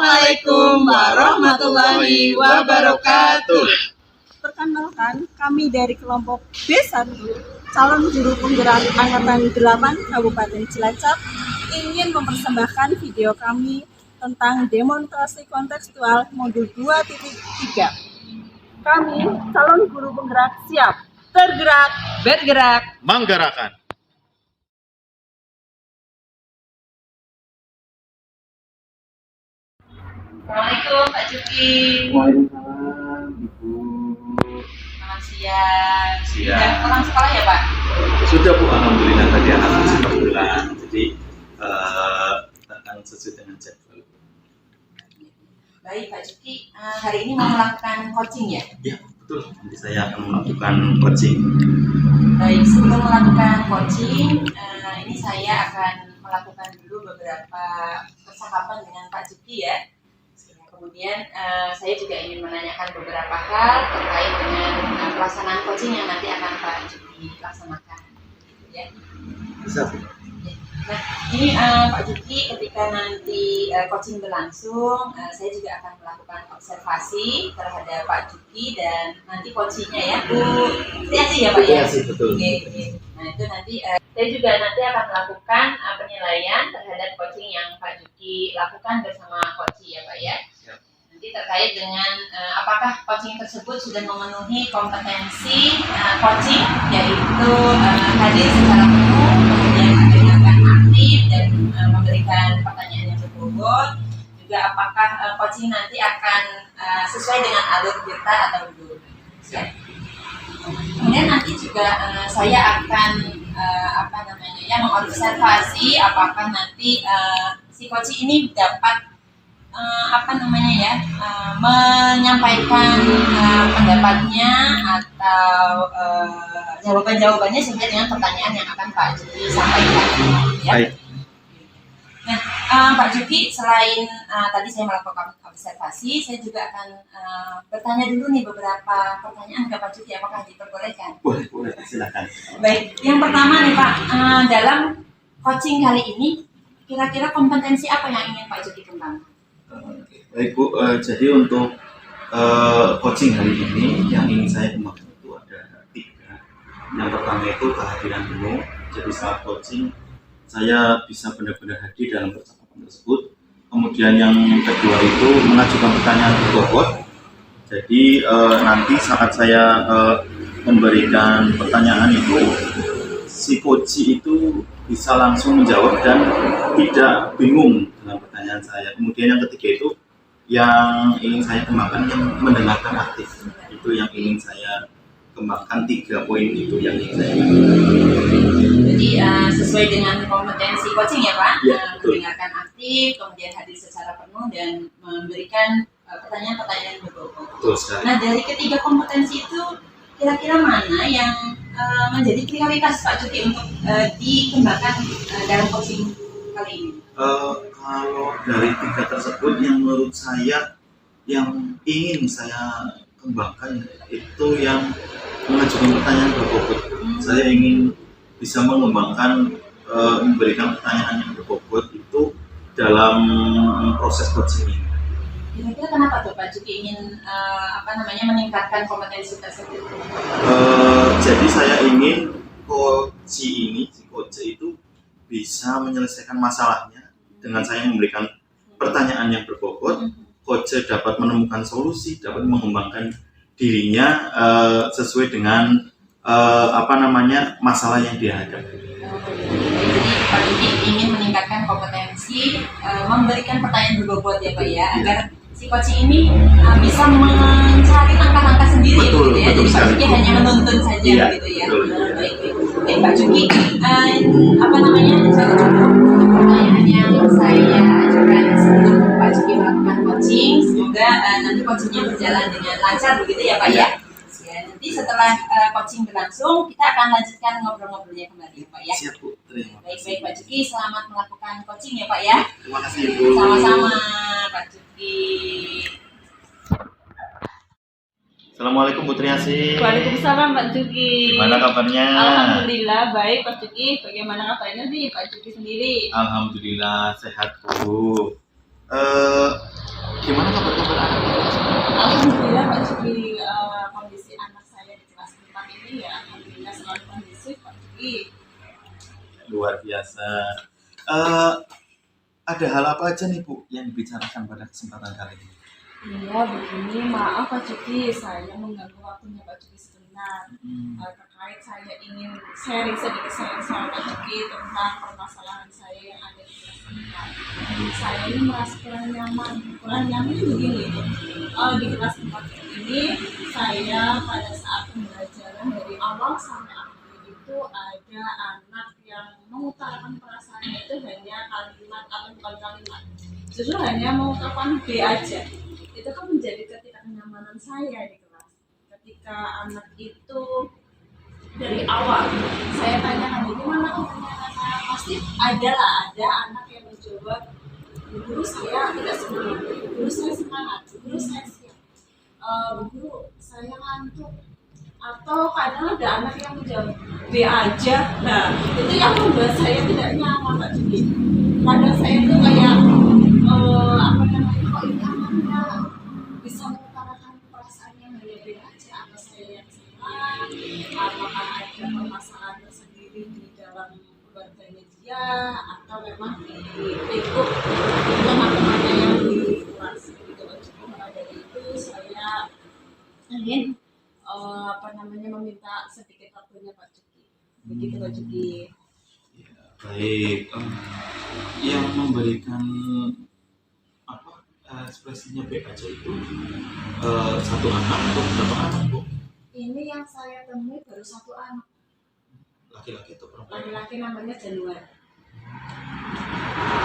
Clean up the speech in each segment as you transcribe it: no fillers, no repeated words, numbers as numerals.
Assalamualaikum warahmatullahi wabarakatuh. Perkenalkan, kami dari kelompok B1, calon juru penggerak Angkatan 8 Kabupaten Cilacap, ingin mempersembahkan video kami tentang demonstrasi kontekstual modul 2.3. Kami, calon guru penggerak, siap tergerak, bergerak, menggerakkan. Assalamualaikum Pak Juki. Waalaikumsalam Ibu. Selamat siang. Siang. Sudah pulang sekolah ya Pak? Sudah Bu, alhamdulillah tadi anak sudah pulang. Jadi akan sesuai dengan jadwal. Baik Pak Juki, hari ini mau melakukan coaching ya? Ya betul. Nanti saya akan melakukan coaching. Baik, sebelum melakukan coaching, ini saya akan melakukan dulu beberapa percakapan dengan Pak Juki ya. Kemudian saya juga ingin menanyakan beberapa hal terkait dengan pelaksanaan coaching yang nanti akan Pak Juki laksanakan. Ya. Bisa Bu. Nah, ini Pak Juki ketika nanti coaching berlangsung, saya juga akan melakukan observasi terhadap Pak Juki dan nanti coachingnya ya Bu Setiasi ya Pak ya? Setiasi, betul. Oke. Nah itu nanti saya juga nanti akan melakukan penilaian terhadap coaching yang Pak Juki lakukan bersama coaching ya Pak ya? Nanti terkait dengan apakah coaching tersebut sudah memenuhi kompetensi coaching, yaitu hadir secara penuh, kemudian mendengarkan aktif dan memberikan pertanyaan yang berbobot. Juga apakah coaching nanti akan sesuai dengan alur kita atau belum. Ya. Kemudian nanti juga saya akan mengobservasi apakah nanti si coaching ini dapat menyampaikan pendapatnya atau jawaban-jawabannya sesuai dengan pertanyaan yang akan Pak Juki sampaikan. Ya. Baik. Nah, Pak Juki, selain tadi saya melakukan observasi, saya juga akan bertanya dulu nih beberapa pertanyaan ke Pak Juki. Apakah diperbolehkan? Boleh, silakan. Baik, yang pertama nih Pak, dalam coaching kali ini, kira-kira kompetensi apa yang ingin Pak Juki kembangkan? Baik Bu, jadi untuk coaching hari ini yang ingin saya kembangkan itu ada 3. Yang pertama itu kehadiran penuh. Jadi saat coaching saya bisa benar-benar hadir dalam percakapan tersebut. Kemudian yang kedua itu mengajukan pertanyaan berbobot. Jadi nanti saat saya memberikan pertanyaan itu, si coach itu bisa langsung menjawab dan tidak bingung dengan pertanyaan saya. Kemudian yang ketiga itu yang ingin saya kembangkan yang mendengarkan aktif. Itu yang ingin saya kembangkan, 3 poin itu yang ingin saya kembangkan. Jadi sesuai dengan kompetensi coaching ya Pak, Ya, mendengarkan aktif, kemudian hadir secara penuh dan memberikan pertanyaan-pertanyaan yang berbobot. Betul sekali. Nah dari ketiga kompetensi itu kira-kira mana yang menjadi prioritas Pak Juki untuk dikembangkan dalam coaching kali ini? Kalau dari 3 tersebut yang menurut saya yang ingin saya kembangkan itu yang mengajukan pertanyaan berbobot. Saya ingin bisa mengembangkan memberikan pertanyaan yang berbobot itu dalam proses coaching ini. Kira-kira kenapa tuh Pak Juki ingin meningkatkan kompetensi tersebut? Jadi saya ingin si coach itu bisa menyelesaikan masalahnya dengan saya memberikan pertanyaan yang berbobot Koja dapat menemukan solusi, dapat mengembangkan dirinya sesuai dengan masalah yang dihadapi. Jadi Pak Dudi ingin meningkatkan kompetensi, memberikan pertanyaan berbobot ya Pak ya, agar si coaching ini bisa mencari langkah-langkah sendiri betul, gitu ya. Betul, jadi Pak Juki hanya menuntun saja iya, gitu ya. Betul. Baik Pak Juki, pertanyaan yang saya ajukan sebelum Pak Juki melakukan coaching, semoga nanti coachingnya berjalan dengan lancar begitu ya Pak ya. Nanti setelah coaching berlangsung, kita akan lanjutkan ngobrol-ngobrolnya kembali ya Pak ya. Siap Bu, terima kasih. Baik Pak Juki, selamat melakukan coaching ya Pak ya. Terima kasih Bu. Sama-sama Pak Juki. Assalamualaikum Bu Triasi. Waalaikumsalam Pak Juki. Gimana kabarnya? Alhamdulillah baik Pak Juki. Bagaimana kabarnya nih Pak Juki sendiri? Alhamdulillah sehat Bu. Gimana kabar-kabar anak? Alhamdulillah Pak Juki, kondisi anak saya di kelas 4 ini ya alhamdulillah selalu kondusif Pak Juki. Luar biasa. Ada hal apa aja nih Bu yang dibicarakan pada kesempatan kali ini? Iya begini, maaf Pak Juki, saya mengganggu waktunya Pak Juki sebentar. Terkait saya ingin sharing sedikit sama Pak Juki tentang permasalahan saya yang ada di kelas 4. Saya ini merasa kurang nyaman begini. Di kelas 4 ini saya pada saat pembelajaran dari awal sampai akhir itu ada anak yang mengutarakan perasaannya itu hanya kalimat atau bukan kalimat, justru hanya mengungkapkan B aja. Itu kan menjadi ketidaknyamanan saya di kelas. Ketika anak itu dari awal saya tanyakan gimana kenyataannya, pasti ada anak yang menjawab, guru saya tidak semangat, guru saya semangat, guru saya siap, guru saya ngantuk. Atau kadang ada anak yang menjawab B aja. Nah itu yang membuat saya tidak nyaman Pak Juki. Kadang saya tuh kayak kok ini anaknya bisa mengutarakan perasaannya hanya B aja, apa saya yang salah, apakah ada permasalahan tersendiri di dalam keluarganya dia, atau memang ikut teman-temannya yang di kelas gitu. Maka dari itu saya ingin meminta sedikit waktunya Pak Juki. Begitu Pak Juki. Ya, baik. Yang memberikan ekspresinya B aja itu satu anak atau berapa anak Bu? Ini yang saya temui baru satu anak. Laki-laki atau perempuan? Laki-laki namanya Januari.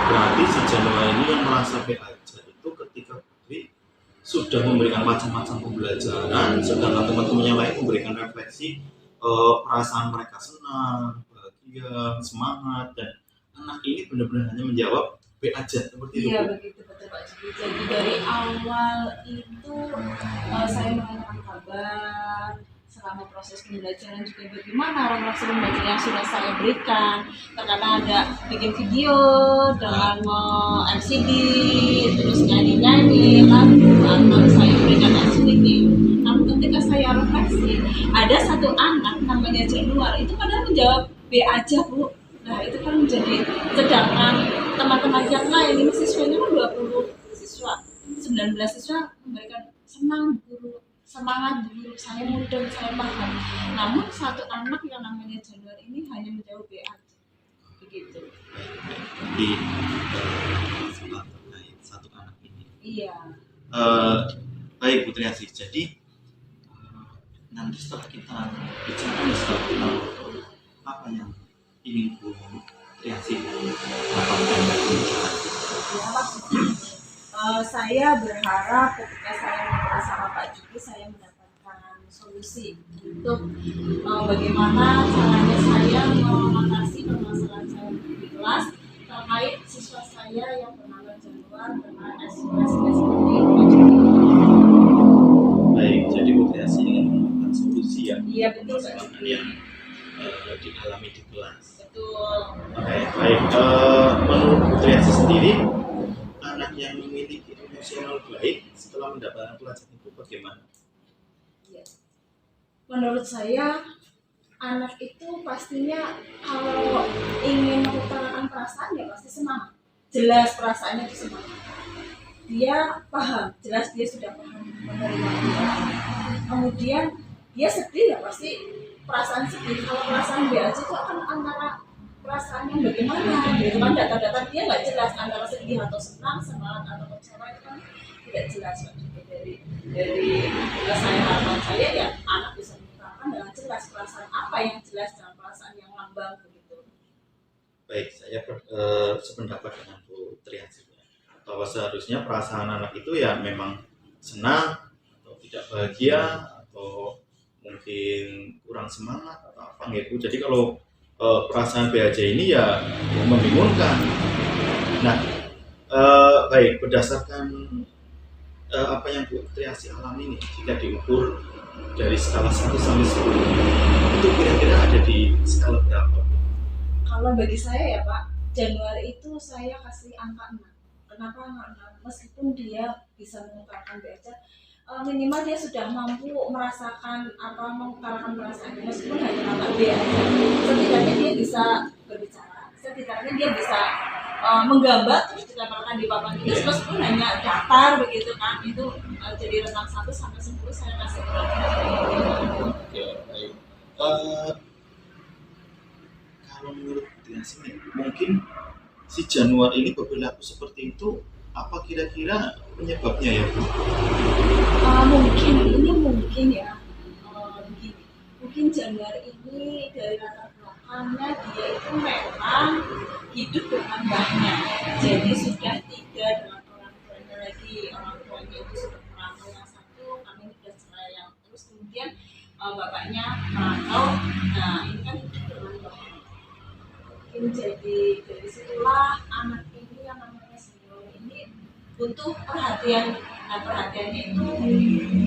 Berarti si Januari ini yang merasa B aja itu ketika sudah memberikan macam-macam pembelajaran, sedangkan teman-teman yang lain memberikan refleksi perasaan mereka senang, bahagia, semangat, dan anak ini benar-benar hanya menjawab B aja seperti itu. Iya begitu betul Pak Juki. Jadi dari awal itu saya menanyakan kabar selama proses pembelajaran juga bagaimana proses pembelajaran yang sudah saya berikan. Terkadang ada bikin video dengan LCD, terus nyanyi-nyanyi lagu, atau saya berikan LCD. Namun ketika saya refleksi, ada satu anak namanya Januar itu kadang menjawab B aja Bu. Nah itu kan menjadi, sedangkan teman-teman yang lain ini siswanya kan 20 siswa, 19 siswa memberikan senang guru, semangat guru, saya mudah, saya paham. Namun satu anak yang namanya Januari ini hanya menjawab B aja, begitu. Jadi masalah terkait satu anak ini. Iya. Baik Bu Triasi, jadi nanti setelah kita bicara setelah kita apa yang ingin Bu Triasi dapatkan dari bicara saya berharap ketika saya ngobrol sama Pak Juki saya mendapatkan solusi untuk bagaimana caranya saya mengatasi permasalahan saya di kelas terkait siswa saya yang bernama Januar dengan ekspresinya seperti itu. Baik, jadi Bu Triasi ingin menemukan solusi ya. Iya betul Pak Masalah Juki. yang dialami di kelas. Betul. Baik. Menurut Bu Triasi sendiri, anak yang memiliki emosional baik setelah mendapatkan pelajaran itu bagaimana? Ya. Menurut saya anak itu pastinya kalau ingin mengutarakan perasaan ya pasti semangat. Jelas perasaannya itu semangat. dia paham, jelas dia sudah paham menerima dia. Kemudian dia sedih ya pasti perasaan sedih. Kalau perasaan BAC itu akan antara perasaan yang bagaimana gitu kan, data-data dia nggak jelas antara sedih atau senang, semangat atau kecewa itu kan tidak jelas. Dari saya harapan saya ya anak bisa mengungkapkan dengan jelas perasaan apa yang jelas dan perasaan yang lambang begitu. Baik, saya sependapat dengan Bu Triasi bahwa seharusnya perasaan anak itu ya memang senang atau tidak bahagia atau mungkin kurang semangat atau apa gitu. Jadi kalau perasaan BAJ ini ya membingungkan. Nah, baik, berdasarkan apa yang Bu Triasi alami ini, jika diukur dari skala 1 sampai 10, itu kira-kira ada di skala berapa? Kalau bagi saya ya Pak, Januari itu saya kasih angka 6. Kenapa angka 6? Meskipun dia bisa mengungkapkan BAC, minimal dia sudah mampu merasakan apa mengutarakan perasaannya, meskipun hanya angka B aja. Setidaknya dia bisa berbicara, setidaknya dia bisa menggambar terus ditempelkan di papan tulis, meskipun hanya datar begitu kan. Itu jadi rentang 1 sampai 10 saya kasih berapa. Oke, baik. Kalau menurut Triasi, mungkin si Januari ini berperilaku seperti itu, apa kira-kira penyebabnya ya Bu? Mungkin ya, begini. Mungkin Januari ini dari latar belakangnya dia itu memang hidup dengan mbahnya, jadi sudah tidak dengan orang tuanya lagi. Orang tuanya itu sudah merantau yang satu, kami sudah cerai yang terus, kemudian bapaknya merantau. Nah ini kan hidup dengan mbahnya. Mungkin jadi dari situlah anak ini yang namanya senior ini butuh perhatian. Nah perhatiannya itu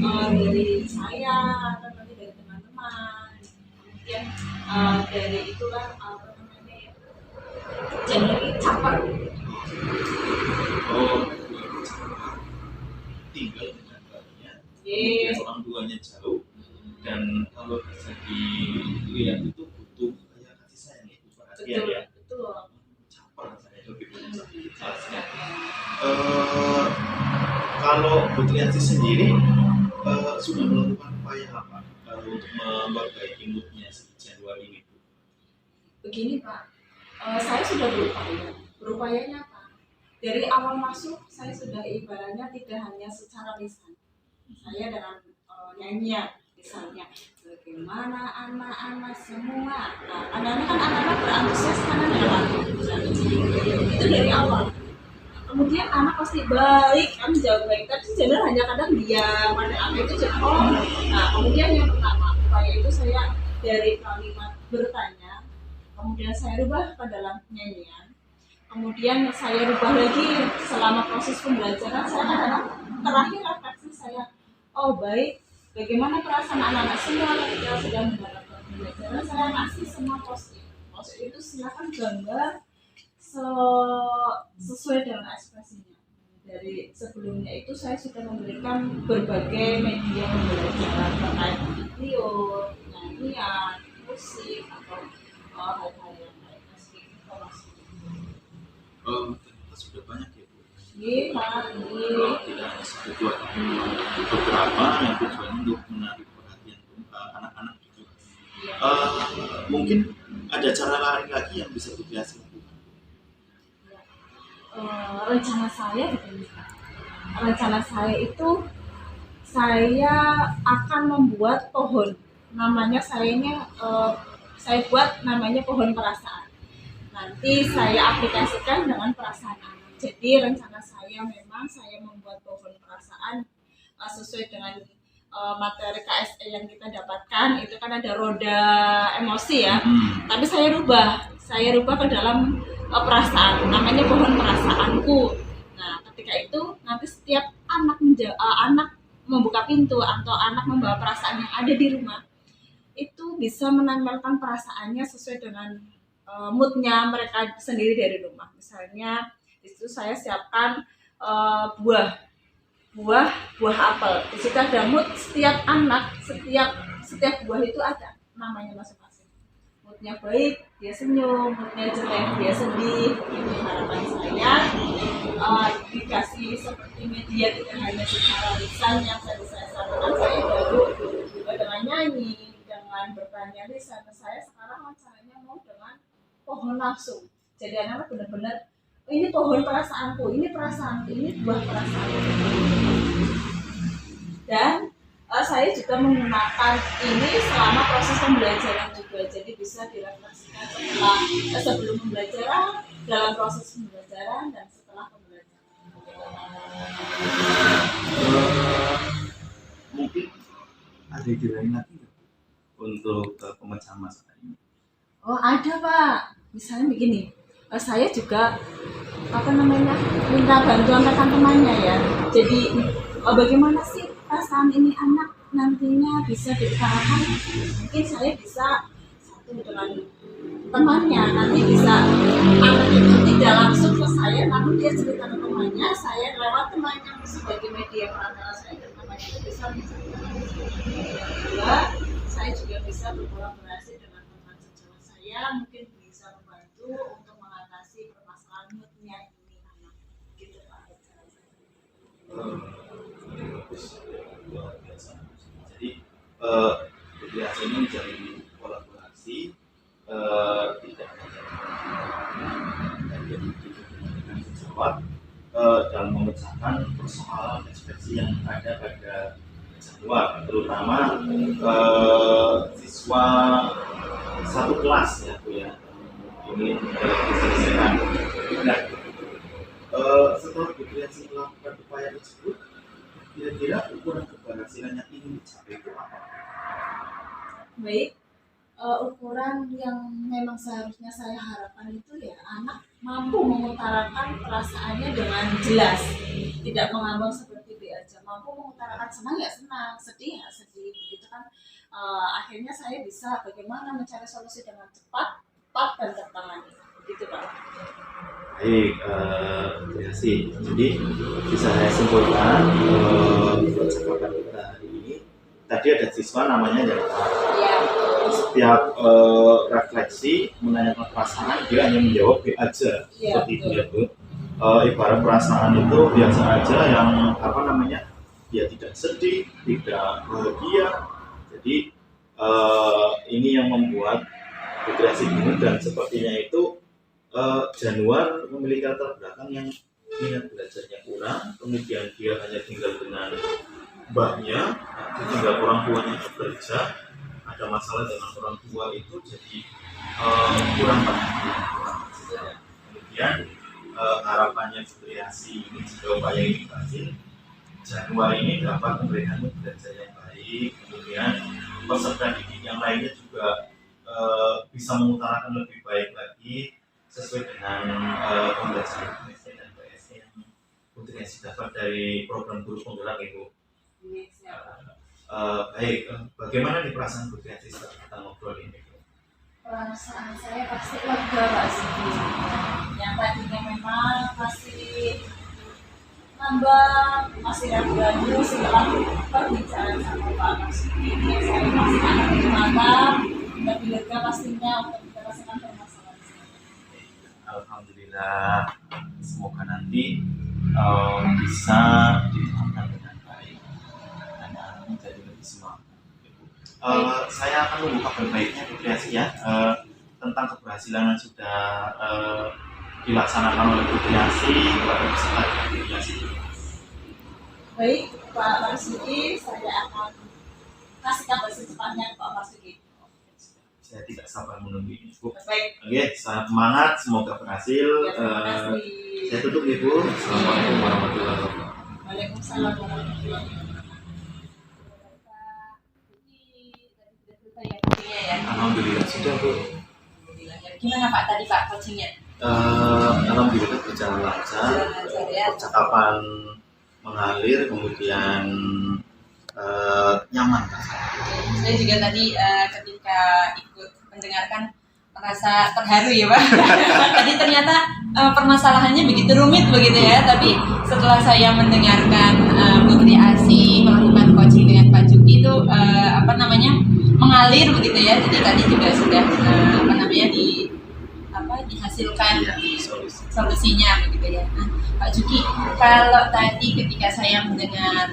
dari saya atau nanti dari teman-teman. Kemudian dari itulah apa namanya ya, Januari caper. Tinggal dengan bahannya, kemudian orang tuanya jauh, dan kalau bisa dilihat itu butuh kayak kasih sayang itu perhatian ya. Betul. Caper saya lebih banyak. Kalau Bu Triasi sendiri sudah melakukan upaya apa untuk memperbaiki moodnya si Januari ini? Begini Pak, saya sudah berupaya. Berupayanya apa? Dari awal masuk saya sudah ibaratnya tidak hanya secara lisan. Saya dengan nyanyian misalnya, bagaimana anak-anak semua. Nah, anak-anak kan anak-anak berantusias karena dengan itu dari awal. Kemudian anak pasti baik, kan jauh baik, tapi Januari hanya kadang diam, pada apa itu jauh. Nah kemudian yang pertama, upaya itu saya dari kalimat bertanya, kemudian saya rubah ke dalam nyanyian, kemudian saya rubah lagi selama proses pembelajaran. Saya kadang terakhir refleksi saya, oh baik, bagaimana perasaan anak-anak semua ketika sedang mendapatkan pembelajaran. Saya kasih semua post-it itu silakan gambar sesuai dengan ekspresinya. Dari sebelumnya itu saya sudah memberikan berbagai media pembelajaran terkait video, nyanyian, musik atau hal-hal yang lain, informasi. Ternyata sudah banyak ya Bu. Iya Pak, iya. Tidak hanya satu dua, beberapa yang tujuannya untuk menarik perhatian anak-anak gitu. Mungkin ada cara lain lagi yang bisa Bu Triasi lakukan. Rencana saya begini Pak. Rencana saya itu saya akan membuat pohon. Namanya saya buat namanya pohon perasaan. Nanti saya aplikasikan dengan perasaan anak. Jadi rencana saya memang saya membuat pohon perasaan sesuai dengan materi KSE yang kita dapatkan. Itu kan ada roda emosi ya. Tapi saya rubah ke dalam perasaan, namanya pohon perasaanku. Nah ketika itu nanti setiap anak membuka pintu atau anak membawa perasaan yang ada di rumah itu bisa menempelkan perasaannya sesuai dengan moodnya mereka sendiri dari rumah. Misalnya di situ saya siapkan buah apel. Di situ ada mood setiap anak, setiap buah itu ada namanya masing-masing. moodnya baik dia senyum, moodnya jelek dia sedih. Itu harapan saya dikasih seperti media tidak hanya secara lisan yang tadi saya sampaikan, saya baru juga dengan nyanyi, dengan bertanya lisan. Saya sekarang rencananya mau dengan pohon nafsu. Jadi anak-anak benar-benar ini pohon perasaanku, ini perasaanku, ini buah perasaanku. Dan saya juga menggunakan ini selama proses pembelajaran juga, jadi bisa direfleksikan sebelum pembelajaran, dalam proses pembelajaran, dan setelah pembelajaran. Mungkin ada ide lain lagi nggak untuk pemecahan masalah ini? Oh ada Pak, misalnya begini, saya juga minta bantuan rekan temannya ya. Jadi bagaimana sih perasaan ini anak nantinya bisa diutarakan? Mungkin saya bisa satu dengan temannya, nanti bisa anak itu tidak langsung ke saya, namun dia cerita ke temannya, saya lewat temannya sebagai media perantara saya dan temannya itu bisa menceritakan. Kedua, saya juga bisa berkolaborasi dengan teman sejauh saya, mungkin bisa membantu untuk mengatasi permasalahan moodnya ini anak. Gitu Pak. Luar biasa. Jadi mediasi ini menjadi kolaborasi, tidak hanya dengan sejawat dalam memecahkan persoalan ekspresi yang ada pada siswa, terutama siswa satu kelas ya Bu ya, ingin diselesaikan. Nah, setelah mediasi melakukan upaya tersebut, kira-kira ukuran keberhasilan yang ingin dicapai itu apa? Baik, ukuran yang memang seharusnya saya harapkan itu ya anak mampu mengutarakan perasaannya dengan jelas, tidak mengambang seperti B aja, mampu mengutarakan senang ya senang, sedih ya sedih, begitu kan. Akhirnya saya bisa bagaimana mencari solusi dengan cepat, dan tertangani, gitu Pak. Baik, terima kasih. Jadi bisa saya simpulkan percakapan kita hari ini. Tadi ada siswa namanya Jaka. Ya. Setiap refleksi menanyakan perasaan dia hanya menjawab B aja, Ya, seperti itu ya Bu. Ibarat perasaan itu biasa aja yang dia tidak sedih, tidak bahagia. Jadi ini yang membuat depresi bingung, dan sepertinya itu Januar memiliki latar belakang yang minat belajarnya kurang, kemudian dia hanya tinggal dengan mbaknya, tinggal orang tuanya bekerja, ada masalah dengan orang tua itu, jadi kurang perhatian. Kemudian harapannya kreasi ini jika upaya ini berhasil, Januar ini dapat memberikan belajar yang baik, kemudian peserta didik yang lainnya juga bisa mengutarakan lebih baik lagi sesuai dengan pembelajaran PSC dan PSC yang potensi dapat dari program guru penggerak itu. Baik, bagaimana nih perasaan Bu Triasi setelah kita ngobrol ini? Perasaan saya pasti lega Pak Siti. Yang tadinya memang masih nambah, masih ragu-ragu setelah perbicaraan sama Pak Siti. Saya pasti akan dimana lebih lega pastinya untuk menyelesaikan permasalahan saya. Alhamdulillah, semoga nanti bisa diterapkan dengan baik dan menjadi lebih semangat. Saya akan menunggu kabar baiknya Bu Triasi ya, tentang keberhasilan yang sudah dilaksanakan oleh Bu Triasi kepada peserta Bu Triasi. Baik Pak Marsuki, saya akan kasih kabar secepatnya Pak Marsuki. Saya tidak sabar menunggu ini Bu. Baik. Oke, sangat semangat, semoga berhasil. Ya, terima kasih. Saya tutup Ibu. Assalamualaikum warahmatullahi wabarakatuh. Waalaikumsalam warahmatullahi wabarakatuh. Alhamdulillah sudah Bu. Gimana Pak tadi Pak coachingnya? Alhamdulillah berjalan lancar. Percakapan mengalir, kemudian nyaman. Saya juga tadi ketika ikut mendengarkan merasa terharu ya Pak. Tadi ternyata permasalahannya begitu rumit begitu ya, tapi setelah saya mendengarkan Bu Triasi melakukan coaching dengan Pak Juki itu mengalir begitu ya. ya. Jadi tadi juga sudah dihasilkan solusinya begitu ya. Nah, Pak Juki, kalau tadi ketika saya mendengar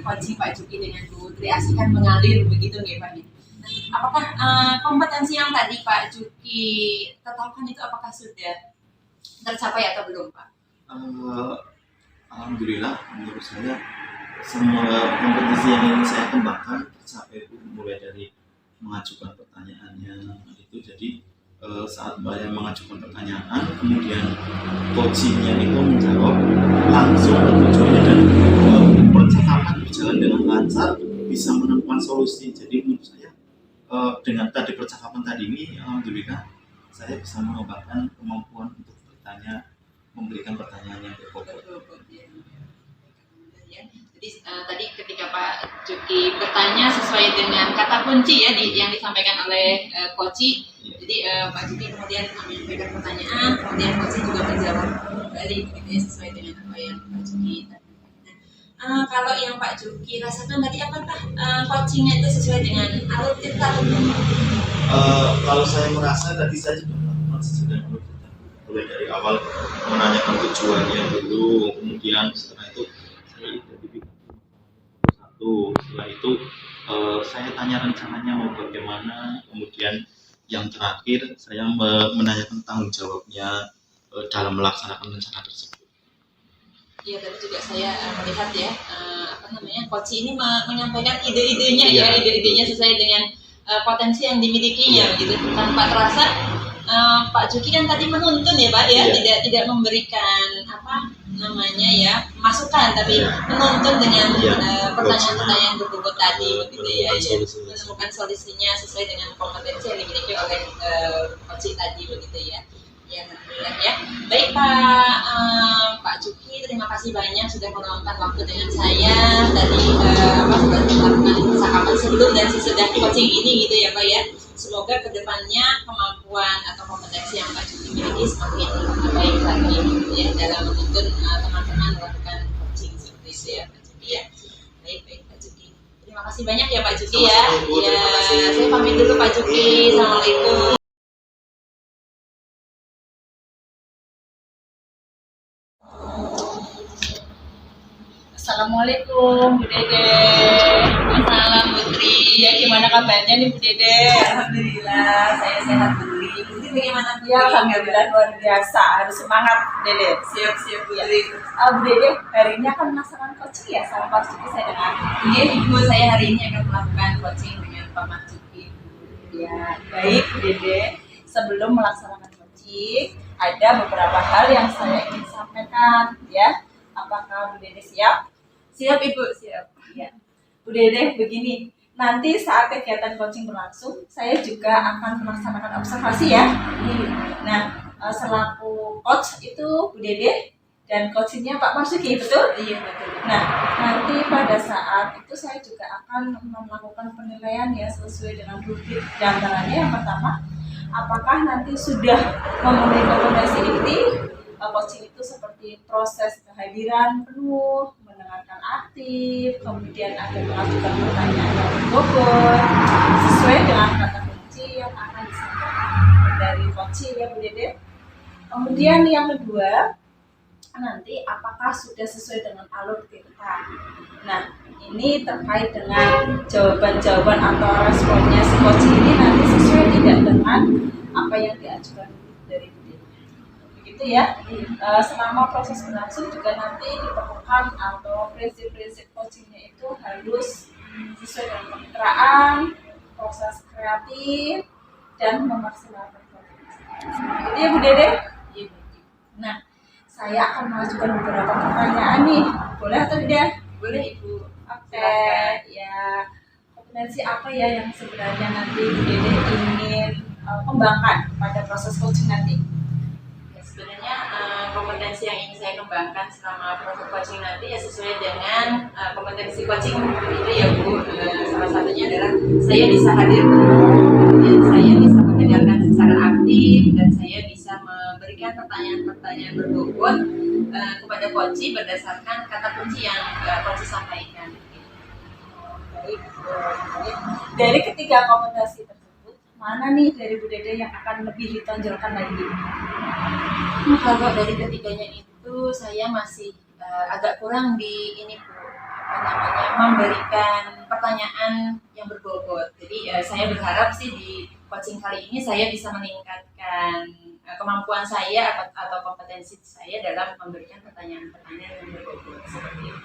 coaching Pak Juki dengan Bu Tri akan mengalir begitu nggih Pak? Nah, apakah kompetensi yang tadi Pak Juki tetapkan itu apakah sudah tercapai atau belum Pak? Alhamdulillah menurut saya semua kompetisi yang ingin saya kembangkan tercapai, mulai dari mengajukan pertanyaannya itu. Jadi saat saya mengajukan pertanyaan, kemudian coachingnya itu menjawab langsung tujuannya, dan percakapan berjalan dengan lancar, bisa menemukan solusi. Jadi menurut saya dengan tadi percakapan tadi ini, alhamdulillah saya bisa mengembangkan kemampuan untuk bertanya, memberikan pertanyaan yang berbobot. Jadi tadi ketika Pak Juki bertanya sesuai dengan kata kunci ya yang disampaikan oleh Koci, jadi Pak Juki kemudian menyampaikan pertanyaan, kemudian Koci juga menjawab kembali begitu ya, sesuai dengan apa yang Pak Juki tadi. Nah, kalau yang Pak Juki rasakan tadi, apakah coachingnya itu sesuai dengan alur kita? Kalau saya merasa tadi saya sudah melakukan sesuai dengan alur kita, mulai dari awal menanyakan tujuannya dulu, kemudian setelah itu saya identifikasi satu, setelah itu saya tanya rencananya mau bagaimana, kemudian yang terakhir saya menanyakan tanggung jawabnya dalam melaksanakan rencana tersebut. Iya, tadi juga saya melihat ya, coach ini menyampaikan ide-idenya ya, ide-idenya sesuai dengan potensi yang dimilikinya gitu. Tanpa terasa Pak Juki kan tadi menuntun ya Pak ya, tidak memberikan masukan, tapi menuntun dengan pertanyaan-pertanyaan berbobot tadi begitu ya, menemukan solusinya sesuai dengan kompetensi yang dimiliki oleh coach tadi begitu ya. Ya, alhamdulillah ya. Baik Pak Juki, terima kasih banyak sudah meluangkan waktu dengan saya tadi sudah melakukan percakapan sebelum dan sesudah coaching ini gitu ya Pak ya. Semoga kedepannya kemampuan atau kompetensi yang Pak Juki miliki semakin baik lagi gitu ya dalam menuntun teman-teman melakukan coaching seperti itu ya Pak Juki ya. Baik Pak Juki. Terima kasih banyak ya Pak Juki ya. Saya pamit dulu Pak Juki. Assalamualaikum. Assalamualaikum Bu Dede. Assalamualaikum Putri. Ya, gimana kabarnya nih Bu Dede? Alhamdulillah, saya sehat Putri. Putri bagaimana Putri? Ya, alhamdulillah luar biasa. Harus semangat Dede. Siap Putri. Bu Dede, hari ini akan melaksanakan coaching ya sama Pak Juki saya dengar. Iya Ibu, saya hari ini akan melakukan coaching dengan Pak Juki. Ya, baik Bu Dede. Sebelum melaksanakan coaching, ada beberapa hal yang saya ingin sampaikan ya. Apakah Bu Dede siap? Siap Ibu, siap. Ya. Bu Dede, begini, nanti saat kegiatan coaching berlangsung, saya juga akan melaksanakan observasi ya. Nah, selaku coach itu Bu Dede dan coachingnya Pak Marsuki, betul? Iya betul. Nah, nanti pada saat itu saya juga akan melakukan penilaian ya sesuai dengan rubrik. Di antaranya yang pertama, apakah nanti sudah memenuhi kompetensi inti coaching itu seperti proses kehadiran penuh, mendengarkan aktif, kemudian ada mengajukan pertanyaan yang berbobot sesuai dengan kata kunci yang akan disampaikan dari coaching ya Bu Dede. Kemudian yang kedua, nanti apakah sudah sesuai dengan alur kita. Nah, ini terkait dengan jawaban-jawaban atau responnya si coaching ini nanti sesuai tidak dengan apa yang diajukan dari begitu ya. Selama proses berlangsung juga nanti ditemukan atau prinsip-prinsip coachingnya itu harus sesuai dengan kemitraan, proses kreatif, dan memaksimalkan potensi. Itu ya Bu Dede? Iya. Nah, saya akan mengajukan beberapa pertanyaan nih. Boleh atau tidak? Boleh Ibu. Oke, ya. Kompetensi apa ya yang sebenarnya nanti Bu Dede ingin kembangkan pada proses coaching nanti? Sebenarnya kompetensi yang ingin saya kembangkan selama proses coaching nanti ya sesuai dengan kompetensi coaching itu ya Bu. Salah satunya adalah saya bisa hadir dan saya bisa mendengarkan secara aktif dan saya bisa memberikan pertanyaan-pertanyaan berbobot kepada coach berdasarkan kata kunci yang coach sampaikan. Dari ketiga kompetensi tersebut, mana nih dari Bu Dede yang akan lebih ditonjolkan lagi? Kalau dari ketiganya itu saya masih agak kurang di ini Bu, apa namanya, memberikan pertanyaan yang berbobot. Jadi saya berharap sih di coaching kali ini saya bisa meningkatkan kemampuan saya atau kompetensi saya dalam memberikan pertanyaan-pertanyaan yang berbobot seperti itu.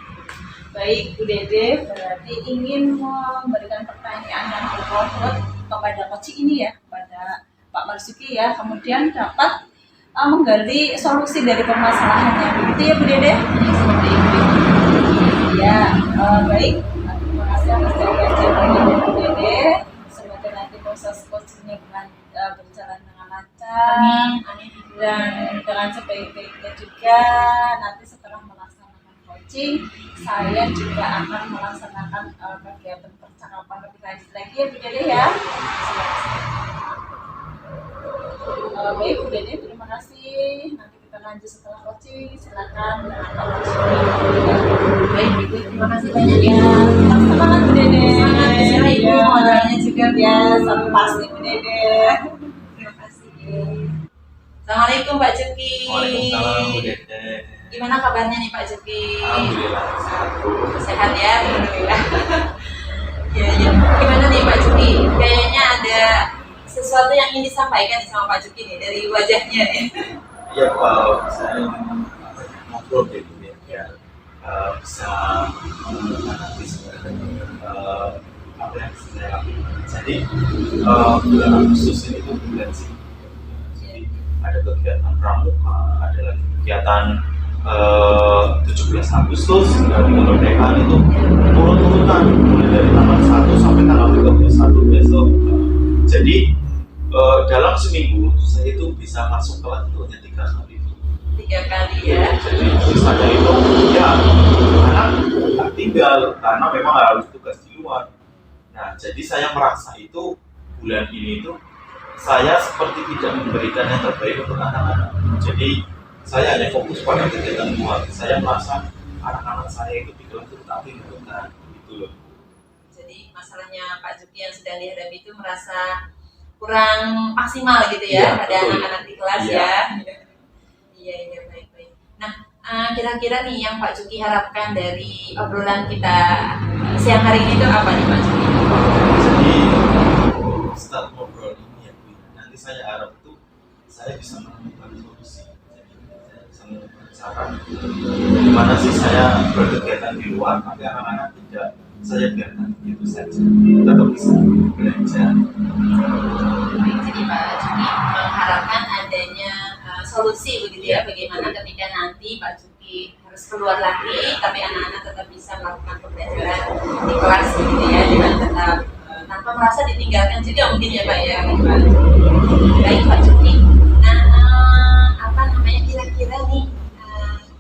Baik, Bu Dede berarti ingin memberikan pertanyaan yang berbobot kepada coaching ini ya, kepada Pak Marzuki ya, kemudian dapat menggali solusi dari permasalahannya. Begitu ya Bu Dede? Seperti itu. Ya, baik. Terima kasih atas jawaban-jawabannya dari Bu Dede. Semoga nanti proses coachingnya berjalan dengan lancar. Amin, amin. Dan dengan sebaik-baiknya juga nanti setelah melaksanakan coaching, saya juga akan melaksanakan kegiatan percakapan lebih lanjut lagi ya Bu Dede ya. Baik Bu Dede, terima kasih. Nanti kita lanjut setelah coaching. Silakan dengan Pak Marzuki. Baik Ibu, terima kasih banyak ya. Tetap semangat Bu Dede. Semangat, bismillah Ibu, Ya. modalnya juga Bu. Ya, sampai pasti Bu Dede. Terima kasih. Assalamualaikum Pak Juki. Waalaikumsalam Bu Dede. Gimana kabarnya nih Pak Juki? Alhamdulillah sehat Bu. Sehat ya, alhamdulillah. Ya, ya. Gimana nih Pak Juki? Kayaknya ada sesuatu yang ingin disampaikan sama Pak Juki nih dari wajahnya nih. Ya Pak, saya ngobrol gitu ya, biar bisa menemukan nanti sebenarnya apa yang bisa saya lakukan. Jadi bulan Agustus ini itu bulan sih. Jadi ada kegiatan pramuka, ada lagi kegiatan 17 Agustus dari kemerdekaan itu urut-urutan mulai dari tanggal 1 sampai tanggal 31 besok. Jadi dalam seminggu saya itu bisa masuk kelas itu hanya 3 kali. 3 kali ya. Jadi sisanya itu ya anak nggak tinggal karena memang harus tugas di luar. Nah jadi saya merasa itu bulan ini itu saya seperti tidak memberikan yang terbaik untuk anak-anak. Jadi saya hanya fokus pada kegiatan luar. Saya merasa anak-anak saya itu di kelas itu tak tinggalkan gitu loh. Jadi masalahnya Pak Juki yang sedang dihadapi itu merasa kurang maksimal gitu ya, Iya, pada betul. anak-anak di kelas Iya. ya. Iya, baik. Nah, kira-kira nih yang Pak Juki harapkan dari obrolan kita siang hari ini itu apa nih Pak Juki? Jadi setelah ngobrol ini ya Bu, nanti saya harap itu saya bisa menemukan solusi. Jadi saya bisa menemukan cara gimana sih saya berkegiatan di luar tapi anak-anak tidak saya biarkan begitu saja, tetap bisa belajar. Baik, jadi Pak Juki mengharapkan adanya solusi begitu ya, bagaimana ketika nanti Pak Juki harus keluar lagi tapi anak-anak tetap bisa melakukan pembelajaran di kelas gitu ya, dengan tetap tanpa merasa ditinggalkan juga mungkin ya Pak ya. Baik Pak Juki. Nah, apa namanya, kira-kira nih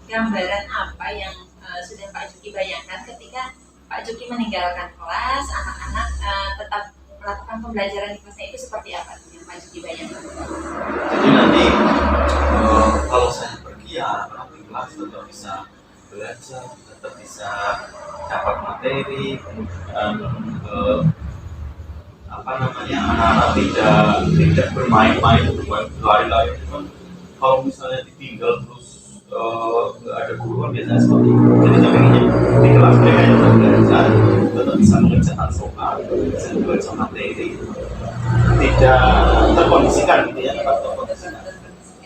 gambaran apa yang sudah Pak Juki bayangkan ketika Pak Juki meninggalkan kelas, anak-anak tetap melakukan pembelajaran di kelasnya, itu seperti apa yang Pak Juki bayangkan? Jadi nanti kalau saya pergi ya anak di kelas tetap bisa belajar, tetap bisa dapat materi, kemudian apa namanya, anak-anak tidak bermain-main, berlari-lari. Kalau misalnya ditinggal terus nggak ada guru kan biasanya seperti itu. Jadi saya pengennya di kelas mereka yang belajar tetap bisa mengerjakan soal, bisa membaca materi, tidak terkondisikan gitu ya, tetap terkondisikan.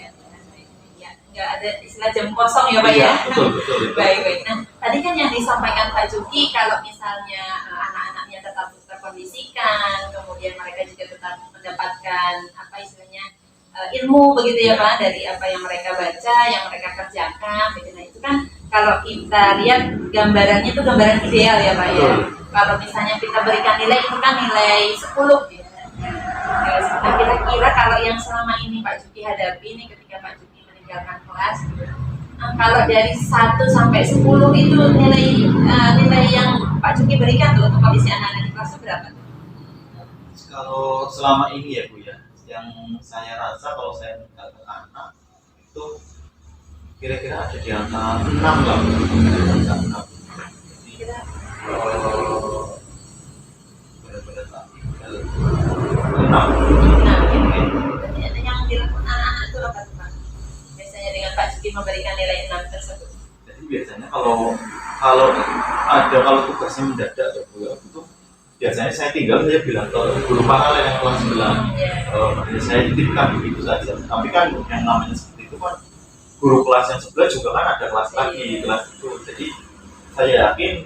Ya, nggak ada istilah jam kosong ya Pak ya. Iya, betul. Baik. Nah, tadi kan yang disampaikan Pak Juki kalau misalnya anak-anaknya tetap terkondisikan, kemudian mereka juga tetap mendapatkan apa istilahnya ilmu begitu ya Pak, dari apa yang mereka baca, yang mereka kerjakan gitu. Nah itu kan kalau kita lihat gambarannya itu gambaran ideal ya Pak ya. Kalau misalnya kita berikan nilai itu kan nilai 10 gitu. Nah kira-kira kalau yang selama ini Pak Juki hadapi ini ketika Pak Juki meninggalkan kelas, kalau dari 1 sampai 10 itu nilai yang Pak Juki berikan tuh untuk kondisi anak-anak di kelas itu berapa tuh? Kalau selama ini ya Bu ya, yang saya rasa kalau saya meninggalkan anak itu kira-kira ada di angka 6 lah, angka 6. Jadi benar-benar lagi 6. memberikan nilai 6 tersebut? Jadi biasanya kalau tugasnya mendadak atau itu biasanya saya bilang ke guru paralel yang kelas 9, saya titipkan begitu saja. Tapi kan yang namanya seperti itu kan guru kelas yang sebelah juga kan ada kelas lagi kelas itu. Jadi saya yakin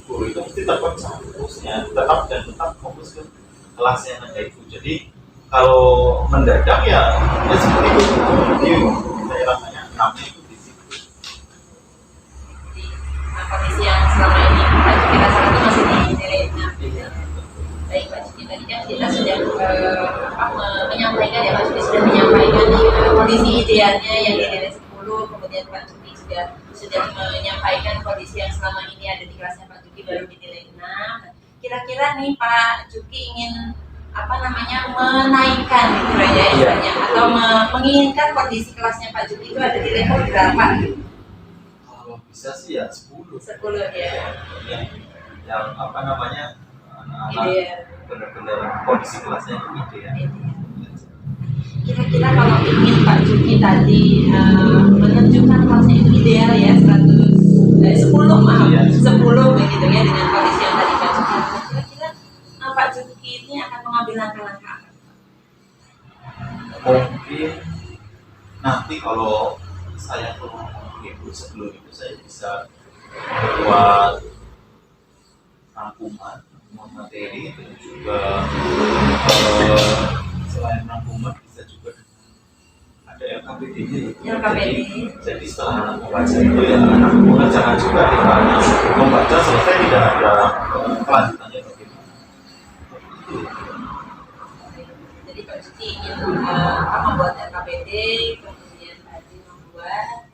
guru itu mesti terpecah fokusnya tetap fokus ke kelas yang ada itu. Jadi kalau mendadak ya seperti itu. Jadi saya rasanya namanya itu di situ. Kondisi yang selama ini Pak Juki rasakan itu masih di nilai 6. Baik Pak Juki, tadi kan kita sudah menyampaikan ya, Pak Juki sudah menyampaikan kondisi idealnya yang di nilai 10, kemudian Pak Juki sudah menyampaikan kondisi yang selama ini ada di kelasnya Pak Juki baru di nilai 6. Kira-kira nih Pak Juki ingin menaikkan gitu ya istilahnya, atau menginginkan kondisi kelasnya Pak Juki itu ada di level berapa? Kalau bisa sih ya 10 ya. Yang anak-anak benar-benar kondisi kelasnya itu ideal. Kira-kira kalau ingin Pak Juki tadi menunjukkan kelasnya itu ideal ya 10 begitu ya, dengan kondisi yang tadi Pak Juki. Kira-kira Pak Juki ini akan mengambil langkah-langkah apa? Mungkin nanti kalau saya turun itu sebelum itu saya bisa buat rangkuman materi dan juga selain rangkuman bisa juga ada LKPD-nya. Jadi setelah anak membaca itu ya anak mengerjakan juga ditanya membaca selesai tidak ada kelanjutannya bagaimana. Jadi Pak Juki ingin membuat LKPD, kemudian tadi membuat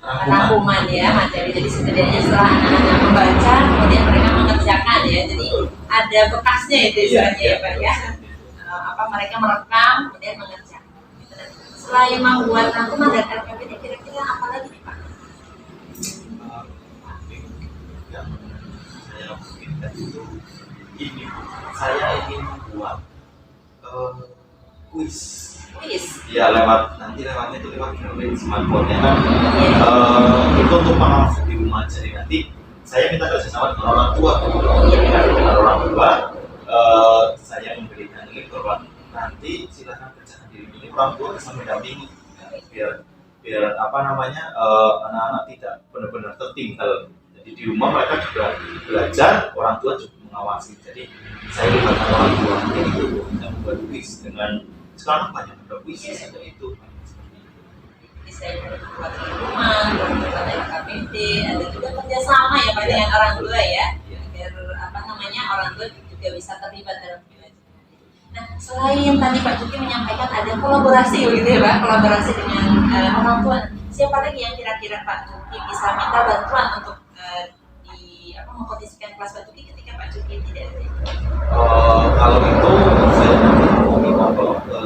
rangkuman ya materi. Jadi setidaknya setelah anak-anak membaca, kemudian mereka mengerjakan ya. Jadi ada bekasnya itu istilahnya ya Pak ya. Mereka merekam, kemudian mengerjakan. Selain membuat rangkuman dan LKPD, kira-kira apa lagi nih Pak? Saya ingin membuat kuis. Ya lewatnya itu lewat smartphone-nya kan. Itu untuk pengawasi di rumah. Jadi nanti saya minta kerjasama dengan orang tua. Dengan orang tua, saya memberikan link bahwa nanti silakan kerjakan diri ini, orang tua bisa mendampingi biar anak-anak tidak benar-benar tertinggal. Jadi di rumah mereka juga belajar, orang tua juga mengawasi. Jadi saya libatkan orang tua itu membuat kuis dengan sekarang banyak kuis ada itu. Bisa buat rangkuman, buat LKPD, ada juga kerjasama ya Pak dengan orang tua ya, biar orang tua juga bisa terlibat dalam pembelajaran. Nah, selain tadi Pak Juki menyampaikan ada kolaborasi begitu ya Pak, kolaborasi dengan orang tua. Siapa lagi yang kira-kira Pak Juki bisa minta bantuan untuk mengkondisikan kelas Pak Juki ketika Pak Juki tidak ada? Kalau itu saya mau minta tolong ke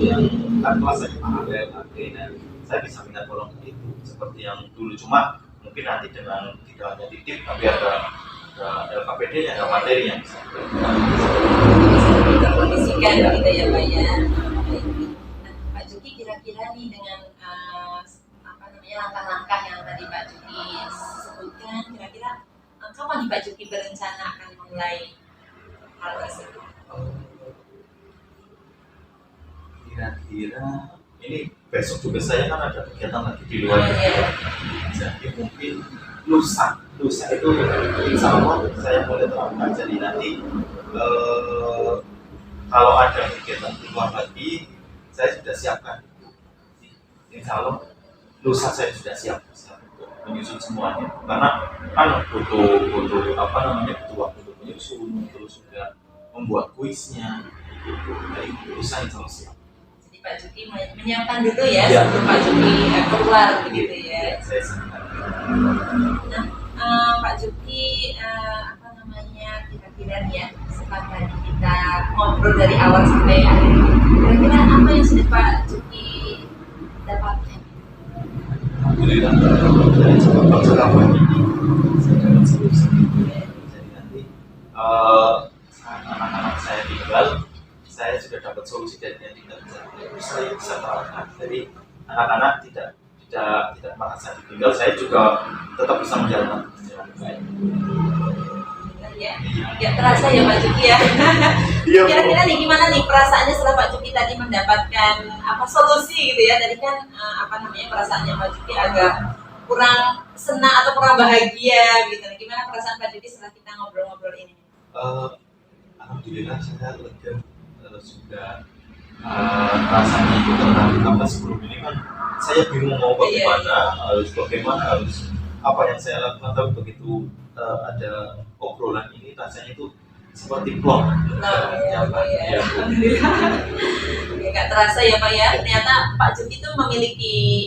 yang kan kelas saya dan saya bisa minta tolong ke itu seperti yang dulu, cuma mungkin nanti dengan tidak hanya titip tapi ada LKPD ada materi yang bisa kondisikan gitu ya Pak ya. Pak Juki kira-kira nih dengan langkah-langkah yang tadi Pak Juki sebutkan, kira-kira kapan Pak Juki berencana akan memulai hal tersebut? Kira-kira ini besok juga saya kan ada kegiatan lagi di luar. Jadi mungkin lusa itu insya Allah saya boleh terapkan. Jadi nanti kalau ada kegiatan di luar lagi saya sudah siapkan. Insya Allah lusa saya sudah siap untuk menyusun semuanya. Karena kan butuh waktu untuk menyusun, terus juga membuat kuisnya. Jadi lusa insya Allah siap. Pak Juki menyiapkan dulu ya sebelum Pak Juki keluar begitu ya. Nah, Pak Juki kira-kira ya setelah tadi kita ngobrol dari awal sampai akhir, kira-kira apa yang sudah Pak Juki dapatkan? Alhamdulillah dari pengalaman ini saya dapat solusi. Jadi nanti saat anak-anak saya tinggal, saya sudah dapat solusi dari yang tidak bisa saya bisa terapkan. Jadi anak-anak tidak merasa ditinggal, saya juga tetap bisa menjalankan dengan baik. Ya terasa ya Pak Juki ya. Iya, Bu. Kira-kira nih gimana nih perasaannya setelah Pak Juki tadi mendapatkan solusi gitu ya? Tadi kan perasaannya Pak Juki agak kurang senang atau kurang bahagia gitu. Gimana perasaan Pak Juki setelah kita ngobrol-ngobrol ini? Alhamdulillah saya lega, sudah rasanya itu tenang. Karena sebelum ini kan saya bingung mau bagaimana, harus apa yang saya lakukan, tapi begitu ada obrolan ini rasanya itu seperti plong. Alhamdulillah. Ya, nggak terasa ya Pak ya. Ternyata Pak Juki itu memiliki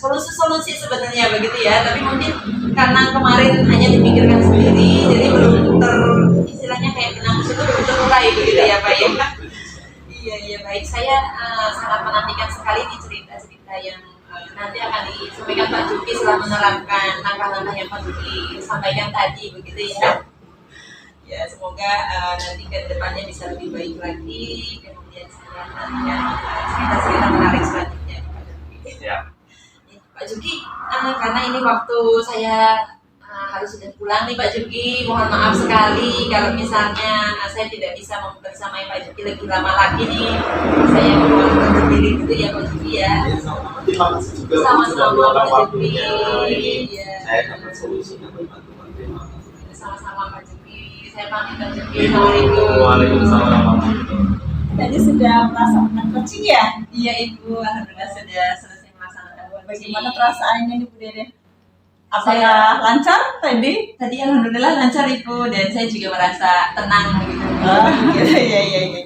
solusi-solusi sebenarnya begitu ya. Tapi mungkin karena kemarin hanya dipikirkan sendiri, jadi belum istilahnya kayak benang itu belum terurai begitu ya Pak ya. Iya baik. Saya sangat menantikan sekali nih cerita-cerita yang nanti akan disampaikan Pak Juki setelah menerapkan langkah-langkah yang Pak Juki sampaikan tadi begitu ya. Ya semoga nanti ke depannya bisa lebih baik lagi. Kemudian saya nantikan cerita-cerita menarik selanjutnya Pak Juki. Ya. Pak Juki, karena ini waktu saya harus sudah pulang nih Pak Juki, mohon maaf sekali kalau misalnya saya tidak bisa membersamai Pak Juki lebih lama lagi nih. Saya mohon undur diri dulu ya Pak Juki ya. Terima kasih juga sudah meluangkan waktunya. Saya dapat solusi, dapat bantuan. Sama-sama Pak Juki. Saya pamit Pak Juki. Assalamualaikum. Waalaikumsalam. Tadi sudah melaksanakan coaching ya? Iya Ibu, alhamdulillah sudah selesai melaksanakan coaching. Bagaimana perasaannya nih Bu Dede? Apakah lancar tadi? Tadi alhamdulillah lancar Ibu, dan saya juga merasa tenang gitu. Iya.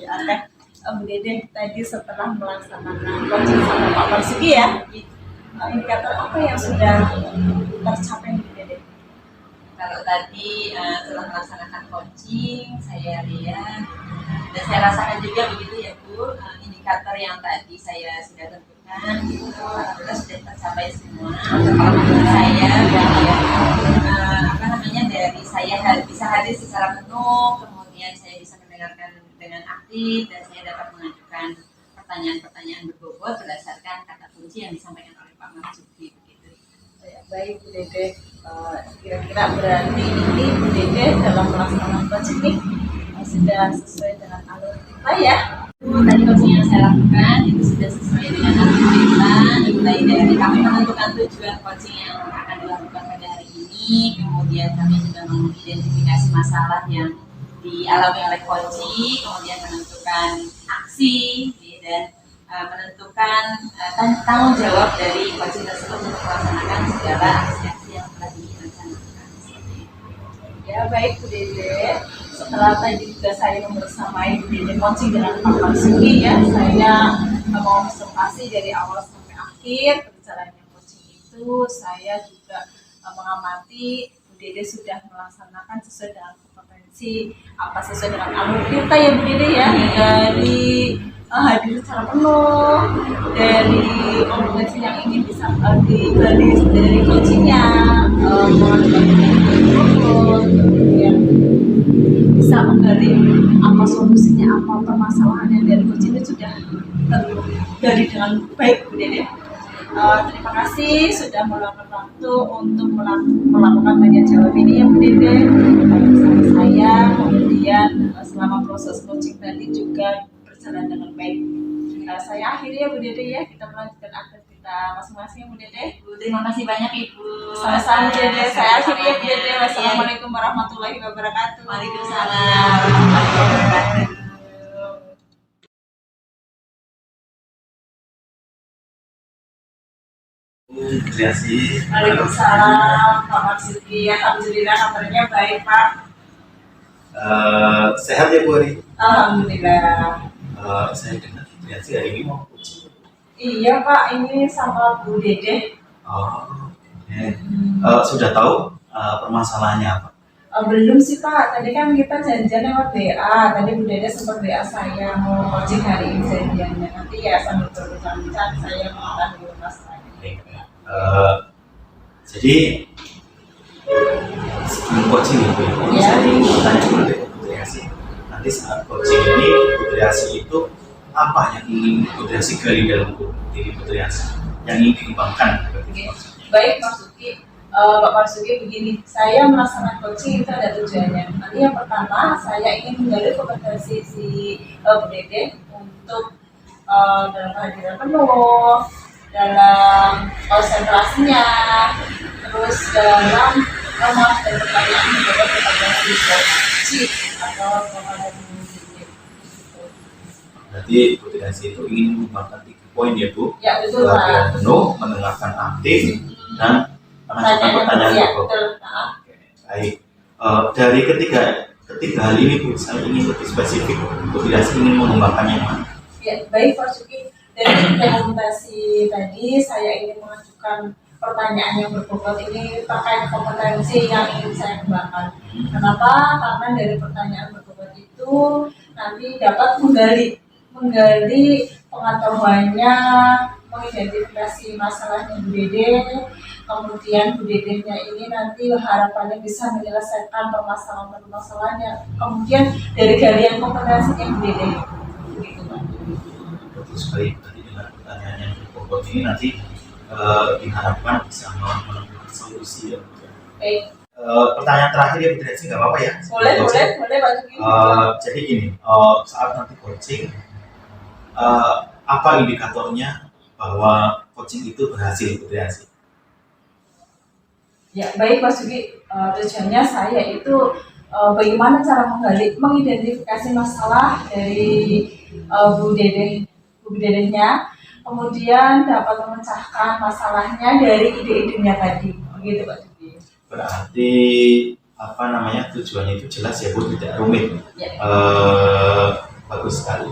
Oke. Bu Dede, tadi setelah melaksanakan coaching sama Pak Marsuki ya, indikator apa yang sudah tercapai Bu Dede? Kalau tadi setelah melaksanakan coaching, saya lihat dan saya rasakan juga begitu ya Bu, indikator yang tadi saya sudah tentukan alhamdulillah sudah tercapai semua. Kalau menurut saya dari saya bisa hadir secara penuh, kemudian saya bisa mendengarkan dengan aktif, dan saya dapat mengajukan pertanyaan-pertanyaan berbobot berdasarkan kata kunci yang disampaikan oleh Pak Marzuki begitu. Baik Bu Dede, kira-kira berarti ini Bu Dede dalam melaksanakan coaching ini sudah sesuai dengan alur kita ya? Tadi coaching yang saya lakukan itu sudah sesuai dengan alur kita, mulai dari kami menentukan tujuan coaching yang akan dilakukan pada hari ini, kemudian kami juga mengidentifikasi masalah yang dialami oleh coaching, kemudian menentukan aksi dan menentukan tanggung jawab dari coaching tersebut untuk melaksanakan segala aksi-aksi yang telah direncanakan. Ya baik Bu Dede, setelah tadi juga saya membersamai Bu Dede coaching dengan Pak Marsuki ya, saya mau observasi dari awal sampai akhir perjalanannya coaching itu. Saya juga mengamati Bu Dede sudah melaksanakan sesuai dengan kompetensi, sesuai dengan alur kita ya Bu Dede ya, dari hadir secara penuh, dari kompetensi yang ingin bisa digali dari coachingnya, kemudian bisa menggali apa solusinya, apa permasalahannya dari coaching itu sudah tergali dengan baik Bu Dede. Terima kasih sudah meluangkan waktu untuk melakukan tanya jawab ini ya Bu Dede bersama saya, kemudian selama proses coaching tadi juga berjalan dengan baik. Saya akhiri ya Bu Dede ya, kita melanjutkan aktivitas kita masing-masing Bu Dede. Terima kasih banyak Ibu. Sama-sama Bu Dede, saya akhiri ya Bu Dede. Wassalamualaikum warahmatullahi wabarakatuh. Waalaikumsalam warahmatullahi wabarakatuh. Waalaikumsalam Pak Marzuki. Alhamdulillah kabarnya baik Pak. Sehat ya Bu Ari? Alhamdulillah. Saya dengar Triasi hari ini mau coaching. Iya Pak, ini sama Bu Dede. Sudah tahu permasalahannya apa? Belum sih Pak, tadi kan kita janjian lewat WA. Tadi Bu Dede sempat WA saya mau coaching hari ini janjiannya. Nanti ya sambil berbincang-bincang saya mengetahui masalahnya. Jadi sebelum coaching itu ya. Saya ingin bertanya kepada Triasi. Nanti saat coaching ini Triasi itu apa yang ingin Putri Asi gali dalam diri Putri Asi yang ingin dikembangkan? Baik Mas Suki, Bapak Suki begini, saya melaksanakan coaching itu ada tujuannya. Nanti yang pertama saya ingin menggali kompetensi si Bu Dede untuk dalam kehadiran penuh, dalam konsentrasinya, terus dalam maaf dan pertanyaan juga kepada si coach atau kepada Bu Dede. Berarti Putri Asi itu ingin mengembangkan 3 poin ya Bu? Ya betul Perhatian Pak. penuh, mendengarkan aktif, dan mengajukan pertanyaan Ya, pokok. betul. Oke, baik. Dari ketiga hal ini Bu, saya ingin lebih spesifik. Putri Asi ingin mengembangkannya yang mana? Ya, baik Pak Suki. Dari presentasi tadi, saya ingin mengajukan pertanyaan yang berbobot ini terkait kompetensi yang ingin saya kembangkan. Kenapa? Karena dari pertanyaan berbobot itu nanti dapat menggali pengetahuannya, mengidentifikasi masalahnya Bu Dede, kemudian Bu Dedenya ini nanti harapannya bisa menyelesaikan permasalahan-permasalahannya, kemudian dari galian kompetensinya Bu Dede. Begitu Pak. Betul sekali. Tadi dengan pertanyaan yang berbobot ini nanti diharapkan bisa menemukan solusi ya. Baik, Pertanyaan terakhir ya Putri Asi, nggak apa-apa ya? boleh Pak Suki. Jadi gini, saat nanti coaching, apa indikatornya bahwa coaching itu berhasil Putri Asi? Ya, baik Pak Sugi. Tujuannya saya itu bagaimana cara mengidentifikasi masalah dari Bu Dedenya, kemudian dapat memecahkan masalahnya dari ide-idenya tadi. Begitu Pak Sugi. Berarti tujuannya itu jelas ya Bu, tidak rumit. Ya. Bagus sekali.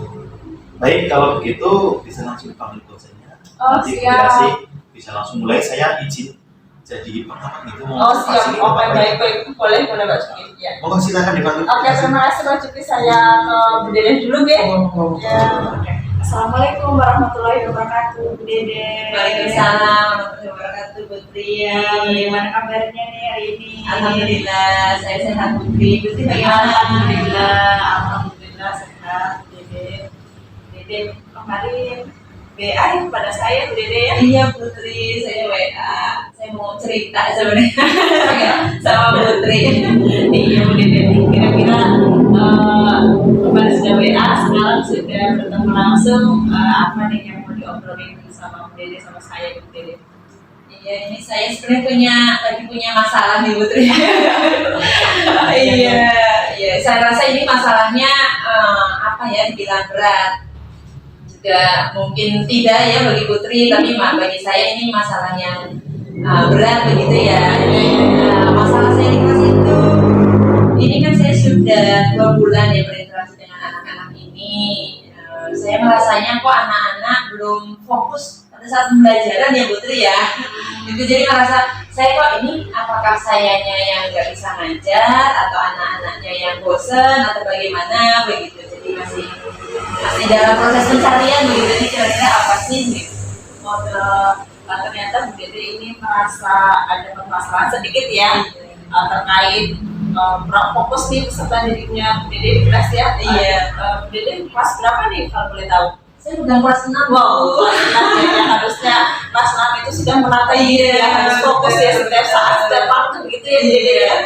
Baik, kalau begitu bisa langsung dipanggil coachnya. Oh, Nanti siap. Putri Asi bisa langsung mulai. Saya izin jadi pengamat gitu. Oh siap, oke baik, boleh Pak Sugi. Ya. Monggo silakan dipanggil. Oke, terima kasih Pak Sugi. Saya ke Bu Dede dulu ya. Ya. Assalamualaikum warahmatullahi wabarakatuh, Bu Dede. Waalaikumsalam warahmatullahi wabarakatuh, Putri. Gimana kabarnya nih hari ini? Alhamdulillah, saya sehat Putri. Putri bagaimana? Alhamdulillah sehat, Dede. Dede kemarin WA kepada saya, Bu Dede ya. Iya Putri, saya WA. Saya mau cerita sebenarnya sama Putri. Iya Bu Dede. Kira-kira kemarin sudah WA, sekarang sudah bertemu langsung. Apa nih yang mau diobrolin sama Bu Dede sama saya Bu Dede? Iya, ini saya sebenarnya lagi punya masalah nih Putri. Iya, saya rasa ini masalahnya dibilang berat. Juga mungkin tidak ya bagi Putri, tapi bagi saya ini masalah yang berat begitu ya. Masalah saya di kelas itu, ini kan saya sudah 2 bulan ya berinteraksi dengan anak-anak ini. Saya merasanya kok anak-anak belum fokus pada saat pembelajaran ya Putri ya. Itu jadi merasa saya kok ini apakah sayanya yang nggak bisa ngajar atau anak-anaknya yang bosen atau bagaimana begitu. Jadi masih dalam proses pencarian begitu, ini kira-kira apa sih gitu. Ternyata Bu Dede ini merasa ada permasalahan sedikit ya terkait fokus nih peserta didiknya Bu Dede di kelas ya. Iya. Bu Dede kelas berapa nih kalau boleh tahu? Saya bukan kelas 6. Wow, kelas 6 ya, harusnya kelas 6 itu sudah menata diri ya, harus fokus ya setiap saat, setiap waktu gitu ya Bu Dede ya.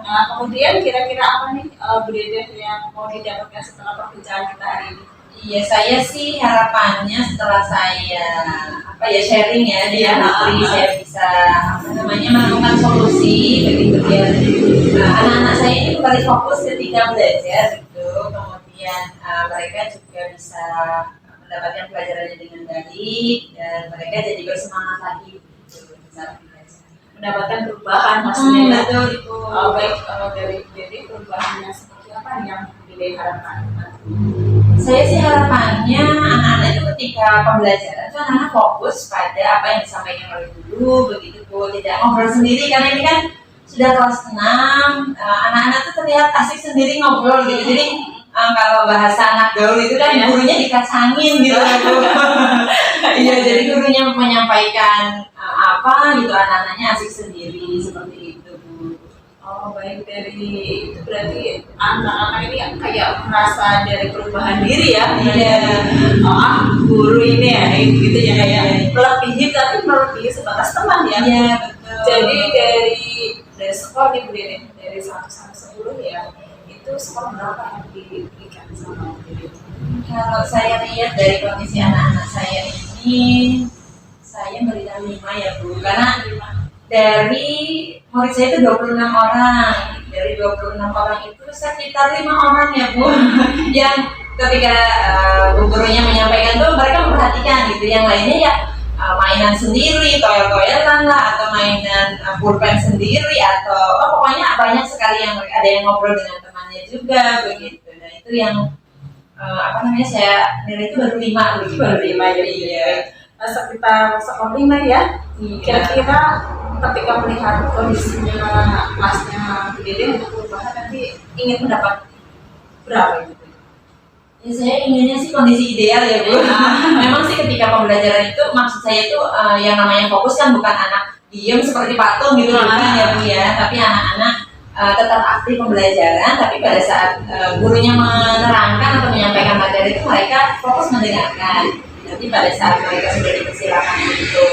Nah, kemudian kira-kira apa nih Bu Dede yang mau didapatkan setelah perbincangan kita hari ini? Iya, saya sih harapannya setelah saya sharing ya dengan Putri, saya bisa menemukan solusi begitu ya. Anak-anak saya ini kembali fokus ketika belajar gitu, kemudian mereka juga bisa mendapatkan pelajarannya dengan baik dan mereka jadi bersemangat lagi gitu, saat belajar. Mendapatkan perubahan maksudnya. Betul itu. Baik, dari Dede perubahannya seperti apa nih yang Dede harapkan? Saya sih harapannya anak-anak itu ketika pembelajaran itu anak-anak fokus pada apa yang disampaikan oleh guru begitu Bu, tidak ngobrol sendiri karena ini kan sudah kelas 6, anak-anak tuh terlihat asik sendiri ngobrol gitu. Jadi kalau bahasa anak gaul itu kan gurunya dikacangin gitu Bu. Iya, jadi gurunya menyampaikan apa gitu, anak-anaknya asik sendiri seperti itu Bu. Oh baik dari itu berarti anak-anak ini kayak merasa dari perubahan diri ya. Iya. Guru ini ya gitu ya, kayak melebihi, tapi melebihi sebatas teman ya. Iya, betul. Jadi dari skor nih Bu Dede, dari 1 sampai 10 ya, itu skor berapa yang diberikan sama Bu Dede? Kalau saya lihat dari kondisi anak-anak saya ini, saya berikan 5 ya Bu, karena dari murid saya itu 26 orang. Dari 26 orang itu sekitar 5 orang ya Bu yang ketika gurunya menyampaikan tuh mereka memperhatikan gitu. Yang lainnya ya mainan sendiri, toel-toelan lah, atau mainan pulpen sendiri, atau pokoknya banyak sekali yang ada yang ngobrol dengan temannya juga begitu. Nah itu yang saya nilai itu baru 5 begitu. Baru 5 jadi ya. Sekitar skor 5 ya. Kira-kira ketika melihat kondisinya kelasnya Bu Dede untuk perubahan nanti ingin mendapat berapa gitu? Ya saya inginnya sih kondisi ideal ya Bu. Memang sih ketika pembelajaran itu maksud saya itu yang namanya fokus kan bukan anak diem seperti patung gitu bukan ya Bu ya, tapi anak-anak tetap aktif pembelajaran, tapi pada saat gurunya menerangkan atau menyampaikan materi itu mereka fokus mendengarkan. Nanti pada saat mereka sudah dipersilakan untuk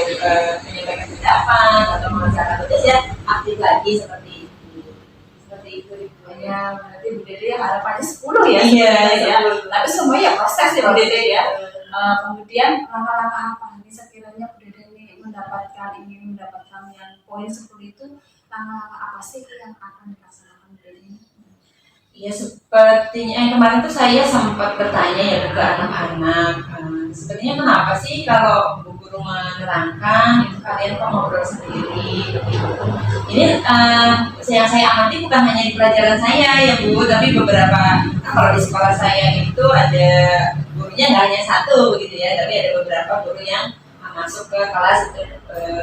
menyampaikan pendapat atau mengerjakan tugas ya aktif lagi seperti itu. Ya, berarti Bu Dede harapannya 10 ya. Iya, ya. Tapi semuanya ya proses ya Bu Dede ya. Kemudian langkah-langkah apa nih sekiranya Bu Dede ini ingin mendapatkan yang poin 10 itu, langkah-langkah apa sih yang akan dilaksanakan Bu Dede? Ya sepertinya kemarin tuh saya sempat bertanya ya ke anak-anak, sebenarnya kenapa sih kalau Bu Guru menerangkan itu kalian kok ngobrol sendiri? Ini yang saya amati bukan hanya di pelajaran saya ya Bu, tapi beberapa, kalau di sekolah saya itu ada gurunya nggak hanya satu begitu ya, tapi ada beberapa guru yang masuk ke kelas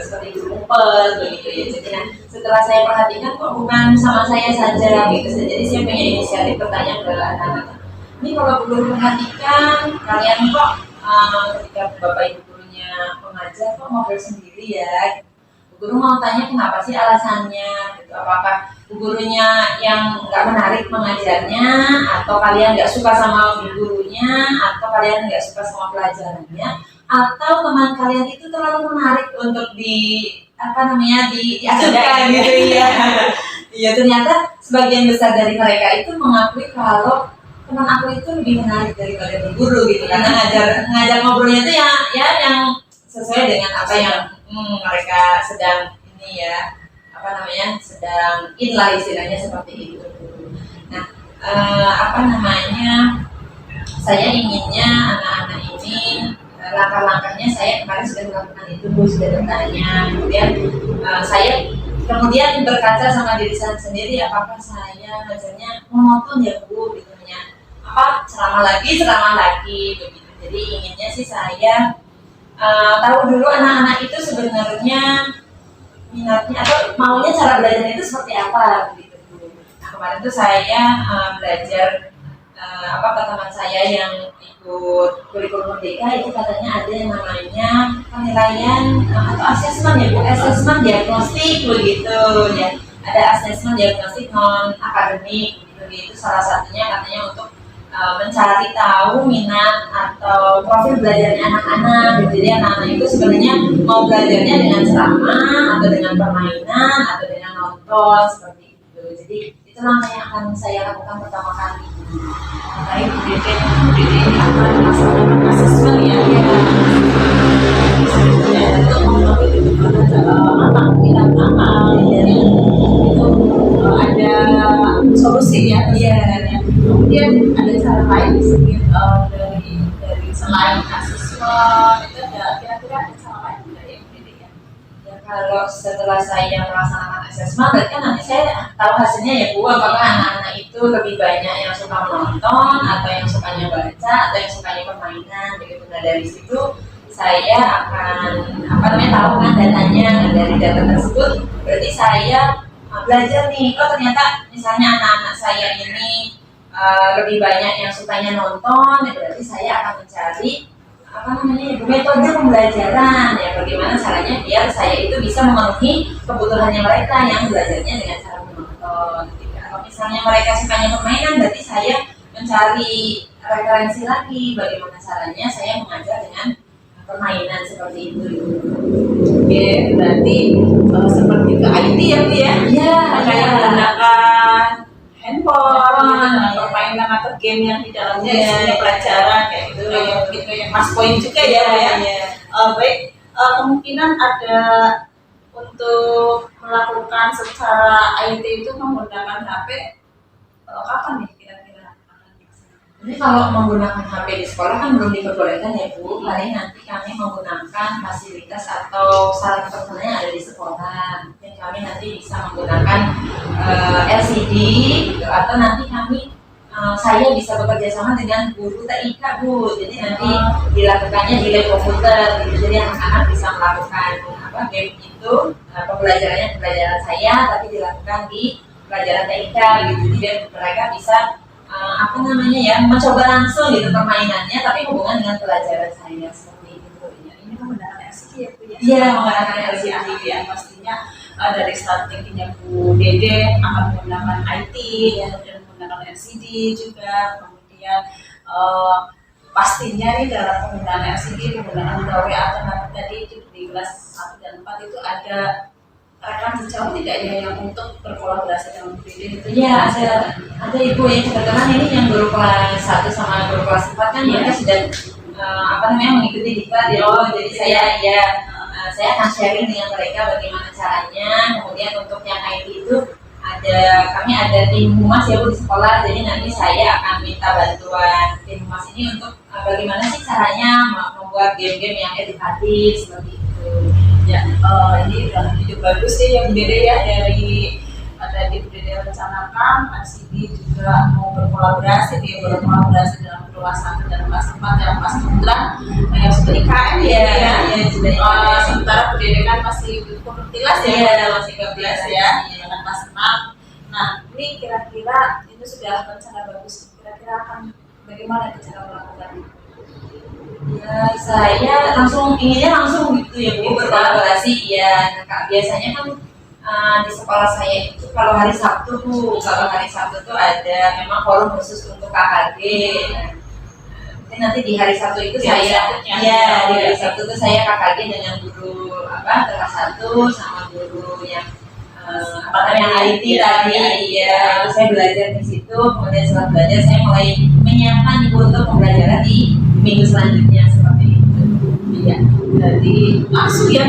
seperti guru kumpul begitu ya. Jadi setelah saya perhatikan kok bukan sama saya saja gitu. Jadi saya punya inisiatif bertanya ke anak-anak, ini kalau guru perhatikan kalian kok ketika bapak ibu gurunya mengajar kok ngobrol sendiri ya. Guru mau tanya kenapa sih alasannya gitu. Apakah gurunya yang nggak menarik mengajarnya, atau kalian nggak suka sama gurunya, atau kalian nggak suka sama pelajarannya, atau teman kalian itu terlalu menarik untuk diajukan gitu ya. Iya, ternyata sebagian besar dari mereka itu mengakui kalau teman aku itu lebih menarik daripada guru gitu, karena ngajar ngobrolnya itu ya yang sesuai dengan apa yang mereka sedang sedang lah istilahnya seperti itu. Nah, saya inginnya anak-anak ini langkah-langkahnya saya kemarin sudah melakukan itu, sudah bertanya, kemudian berkaca sama diri saya sendiri, apakah saya ngajarnya monoton ya Bu, gitu ya, ceramah lagi begitu. Jadi inginnya sih saya tahu dulu anak-anak itu sebenarnya minatnya atau maunya cara belajar itu seperti apa begitu. Nah kemarin tuh saya belajar ke teman saya yang ikut kurikulum merdeka, itu katanya ada yang namanya penilaian atau asesmen ya Bu, asesmen diagnostik begitu ya. Ada asesmen diagnostik non akademik begitu. Salah satunya katanya untuk mencari tahu minat atau profil belajarnya anak-anak. Jadi anak-anak itu sebenarnya mau belajarnya dengan ceramah atau dengan permainan atau dengan nonton seperti itu. Jadi itu langkah yang akan saya lakukan pertama kali. Baik, Bu Dede ini akan melaksanakan asesmen ya. Untuk mengetahui anak minat anak itu ada solusi ya sebenarnya. Kemudian ada cara lain dari selain asesmen itu, kira-kira ada cara lain dari Bu Dede ya? Ya kalau setelah saya melaksanakan asesmen, berarti kan nanti saya tahu hasilnya ya Bu, apakah anak-anak itu lebih banyak yang suka menonton atau yang sukanya baca atau yang sukanya permainan begitu. Nah dari situ saya akan tahu kan datanya. Nah dari data tersebut berarti saya belajar nih, ternyata misalnya anak-anak saya ini lebih banyak yang sukanya nonton, ya berarti saya akan mencari metode pembelajaran ya, bagaimana caranya biar saya itu bisa memenuhi kebutuhannya mereka yang belajarnya dengan cara menonton. Kalau misalnya mereka sukanya permainan, berarti saya mencari referensi lagi bagaimana caranya saya mengajar dengan permainan seperti itu. Oke, berarti seperti ke IT ya Bu ya? Iya, Kayak menggunakan handphone, Iya. permainan atau game yang di dalamnya Iya. isinya pelajaran kayak gitu. Kayak begitu ya, Mas poin juga ya Bu ya. Iya. Baik, kemungkinan ada untuk melakukan secara IT itu menggunakan HP kapan nih kira-kira akan dilaksanakan? Jadi kalau menggunakan HP di sekolah kan belum diperbolehkan ya Bu. Paling nanti kami menggunakan fasilitas atau sarana prasarana yang ada di sekolah. Dan kami nanti bisa menggunakan LCD gitu. Atau nanti saya bisa bekerja sama dengan guru TIK Bu. Jadi nanti dilakukannya di lab komputer gitu. Jadi anak-anak bisa melakukan game itu, pembelajaran saya tapi dilakukan di pelajaran TIK gitu. Jadi mereka bisa mencoba langsung gitu permainannya tapi hubungan dengan pelajaran saya seperti itu ya. Ini menggunakan LCD ya Bu ya? Iya, menggunakan LCD ya. Pastinya dari strateginya Bu Dede akan menggunakan IT dan menggunakan LCD juga. Kemudian pastinya nih dalam penggunaan LCD, penggunaan gawe atau nanti tadi di kelas 1 dan 4 itu ada rekan sejauh tidak ya yang untuk berkolaborasi dengan Bu Dede itu? Iya, ada Ibu yang kebetulan ini yang guru kelas 1 sama guru kelas 4 kan mereka sudah mengikuti diklat ya. Jadi saya akan sharing dengan mereka bagaimana caranya. Kemudian untuk yang IT itu kami ada tim humas ya Bu di sekolah. Jadi nanti saya akan minta bantuan tim humas ini untuk bagaimana sih caranya membuat game-game yang edukatif seperti itu. Ya, ini udah ide bagus sih ya Bu Dede ya, dari Bu Dede rencanakan LCD juga mau berkolaborasi dalam kelas 1 dan kelas 4 dan kelas kebetulan yang sudah IKM ya, sementara Bu Dede kan masih belum tilas ya, masih 13 ya, dengan kelas 6. Nah, ini kira-kira itu sudah rencana bagus, kira-kira akan bagaimana cara melakukannya? Ya, saya inginnya langsung gitu ya Bu, berkolaborasi ya. Nah, biasanya kan di sekolah saya itu kalau hari Sabtu tuh ada memang forum khusus untuk KKG. Nanti di hari Sabtu itu di hari Sabtu itu saya KKG dengan guru kelas 1 sama guru yang IT tadi ya. Saya belajar di situ, kemudian setelah belajar saya mulai menyiapkan Ibu untuk pembelajaran di minggu selanjutnya seperti itu. Iya, jadi langsung ya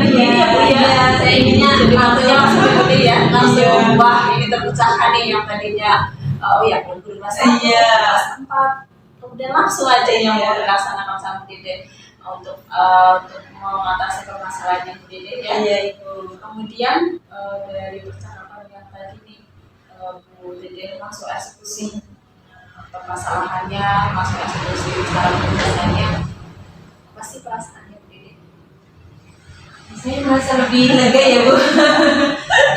saya inginnya jadi waktunya langsung seperti ya, langsung wah ini terpecahkan nih yang tadinya belum kelas 4, kemudian langsung aja yang mau dilaksanakan sama Bu Dede untuk mengatasi permasalahan yang Bu Dede ya. Iya itu. Kemudian dari percakapan yang tadi nih Bu Dede langsung eksekusi permasalahannya, langsung eksekusi cara pembahasannya. Apa sih perasaannya Bu Dede? Saya merasa lebih lega ya Bu.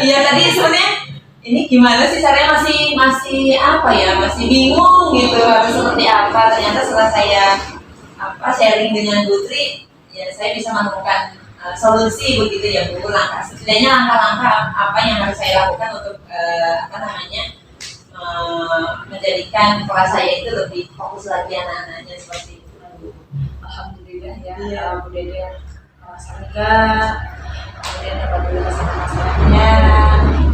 Iya tadi sebenarnya ini gimana sih caranya masih bingung gitu harus seperti apa. Ternyata setelah saya sharing dengan Bu Tri, ya saya bisa menemukan solusi begitu ya Bu. Setidaknya langkah-langkah apa yang harus saya lakukan untuk menjadikan kelas saya itu lebih fokus lagi anak-anaknya seperti itu. Alhamdulillah ya, Bu Dede lega, kemudian dapat menyelesaikan masalahnya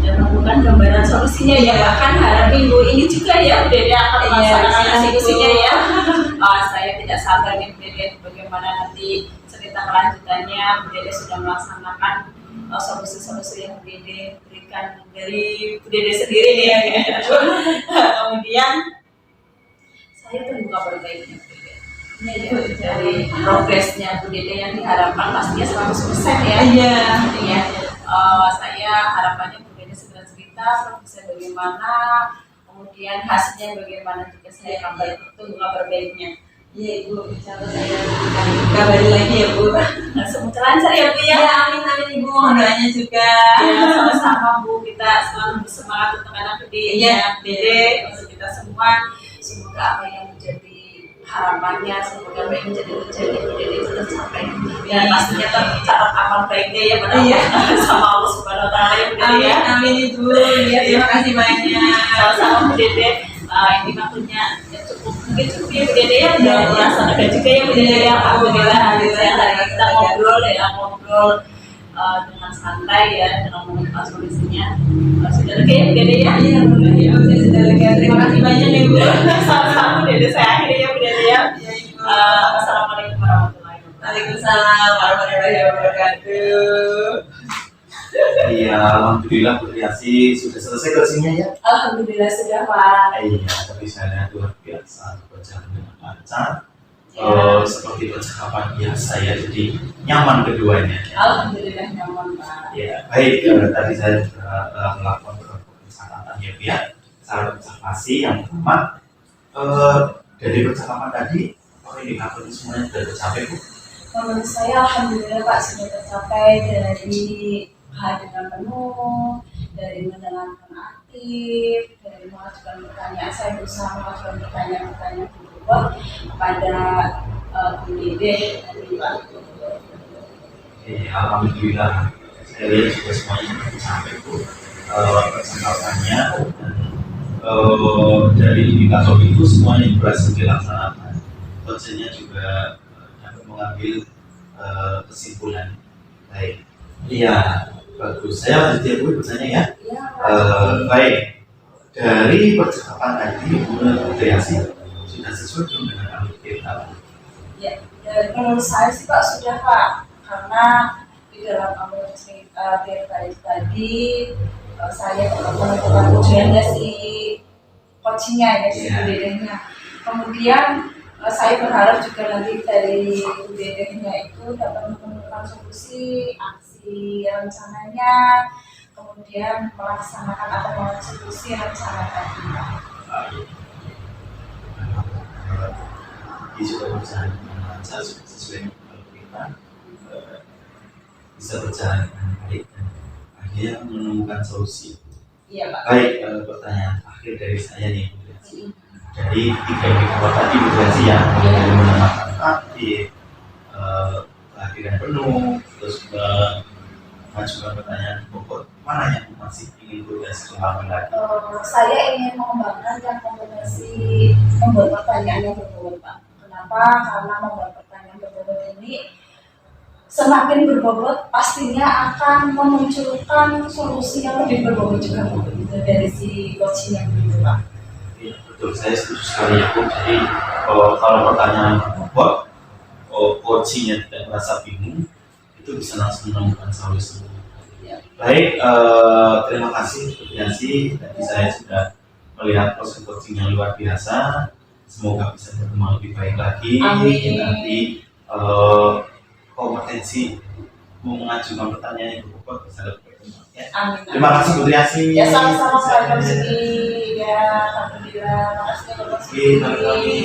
dan menemukan gambaran solusinya ya. Bahkan hari Minggu ini juga ya Bu Dede akan melaksanakan solusinya ya. Saya tidak sabar nih Bu Dede bagaimana nanti cerita kelanjutannya. Bu Dede sudah melaksanakan solusi-solusi yang Bu Dede berikan dari Bu Dede sendiri nih ya. Kemudian saya terbuka berbaiknya Bu Dede. Ini dari progresnya Bu Dede yang diharapkan pastinya 100% ya. Iya. Saya harapannya Bu Dede segera cerita progresnya bagaimana, kemudian hasilnya bagaimana juga saya tunggu kabar baiknya. Iya Ibu, insyaallah saya akan kabari lagi ya Bu. Semoga lancar ya Bu ya. Amin Ibu, mohon doanya juga. Ya, sama-sama Bu, kita selalu bersemangat untuk anak didik ya Bu Dede, untuk kita semua. Semoga apa yang menjadi harapannya semoga apa yang menjadi Bu Dede itu tercapai dan pastinya tercatat amal baiknya ya pada sama Allah Subhanahu Wa Taala ya Bu Dede ya. Amin Ibu. Ya, terima kasih banyak. Sama Bu Dede. Ini waktunya ya mungkin cukup ya Bu Dede ya, udah melaksanakan juga ya Bu Dede ya. Alhamdulillah kita ngobrol dengan santai ya, dengan membuka solusinya. Sudah lega ya Bu Dede ya? Iya, sudah lega. Terima kasih banyak ya Bu. Sama-sama Bu Dede, saya akhiri ya Bu Dede ya. Assalamualaikum warahmatullahi wabarakatuh. Waalaikumsalam warahmatullahi wabarakatuh. Iya, alhamdulillah Bu Triasi sudah selesai coachingnya ya. Alhamdulillah sudah Pak. Iya, tapi saya luar biasa berjalan dengan lancar. Ya. Seperti percakapan biasa ya, jadi nyaman keduanya. Alhamdulillah nyaman Pak. Ya, baik. Tadi saya sudah melakukan beberapa persyaratan ya, Bu ya. Syarat observasi yang pertama, dari percakapan tadi, indikatornya semuanya sudah tercapai Bu. Menurut saya alhamdulillah Pak sudah tercapai dari kehadiran penuh, dari mendengarkan aktif, dari mengajukan pertanyaan. Saya berusaha mengajukan pertanyaan-pertanyaan kepada Bu Dede tadi Pak. Alhamdulillah saya lihat juga semuanya sudah tercapai Bu. Percakapannya dan dari indikator itu semuanya berhasil dilaksanakan. Coachingnya juga dapat mengambil kesimpulan. Baik. Iya, bagus. Saya lanjut ya Bu bertanya ya. Iya, Baik. Dari percakapan tadi Bu Triasi sudah sesuai dengan alur kita. ya, menurut saya sih Pak sudah Pak, karena di dalam ambil cerita tadi saya menentukan tujuannya si coachingnya ya si Bu Dedenya. Kemudian saya berharap juga nanti dari Bu Dedenya itu dapat menemukan solusi aksi rencananya, kemudian melaksanakan atau mengeksekusi rencana tadi. Ini sudah berjalan dengan lancar, sesuai dengan alur kita, bisa berjalan dengan baik dan akhirnya menemukan solusi. Iya Pak. Baik, pertanyaan akhir dari saya nih Bu Triasi. Jadi tiga indikator tadi Bu Triasi ya, dari menenangkan aktif, kehadiran penuh, terus mengajukan pertanyaan pokok, mana yang masih ingin Bu Triasi kembangkan lagi? Saya ingin mengembangkan yang kombinasi membuat pertanyaan yang berbobot Pak. Kenapa? Karena membuat pertanyaan berbobot ini semakin berbobot pastinya akan memunculkan solusi yang lebih berbobot juga Pak, dari si coaching yang begitu Pak. Ya, betul, saya setuju sekali ya Bu. Jadi kalau pertanyaan berbobot, coachingnya tidak merasa bingung, itu bisa langsung menemukan solusi. Ya. Baik, terima kasih Bu Triasi. Tadi saya sudah melihat proses coaching yang luar biasa. Semoga bisa berkembang lebih baik lagi. Amin. Nanti kompetensi mengajukan pertanyaan yang berbobot bisa lebih berkembang. Ya. Amin. Terima kasih Bu Triasi. Ya sama-sama Pak Sigi. Ya, alhamdulillah. Makasih ya Bapak Oke, Sigi. kami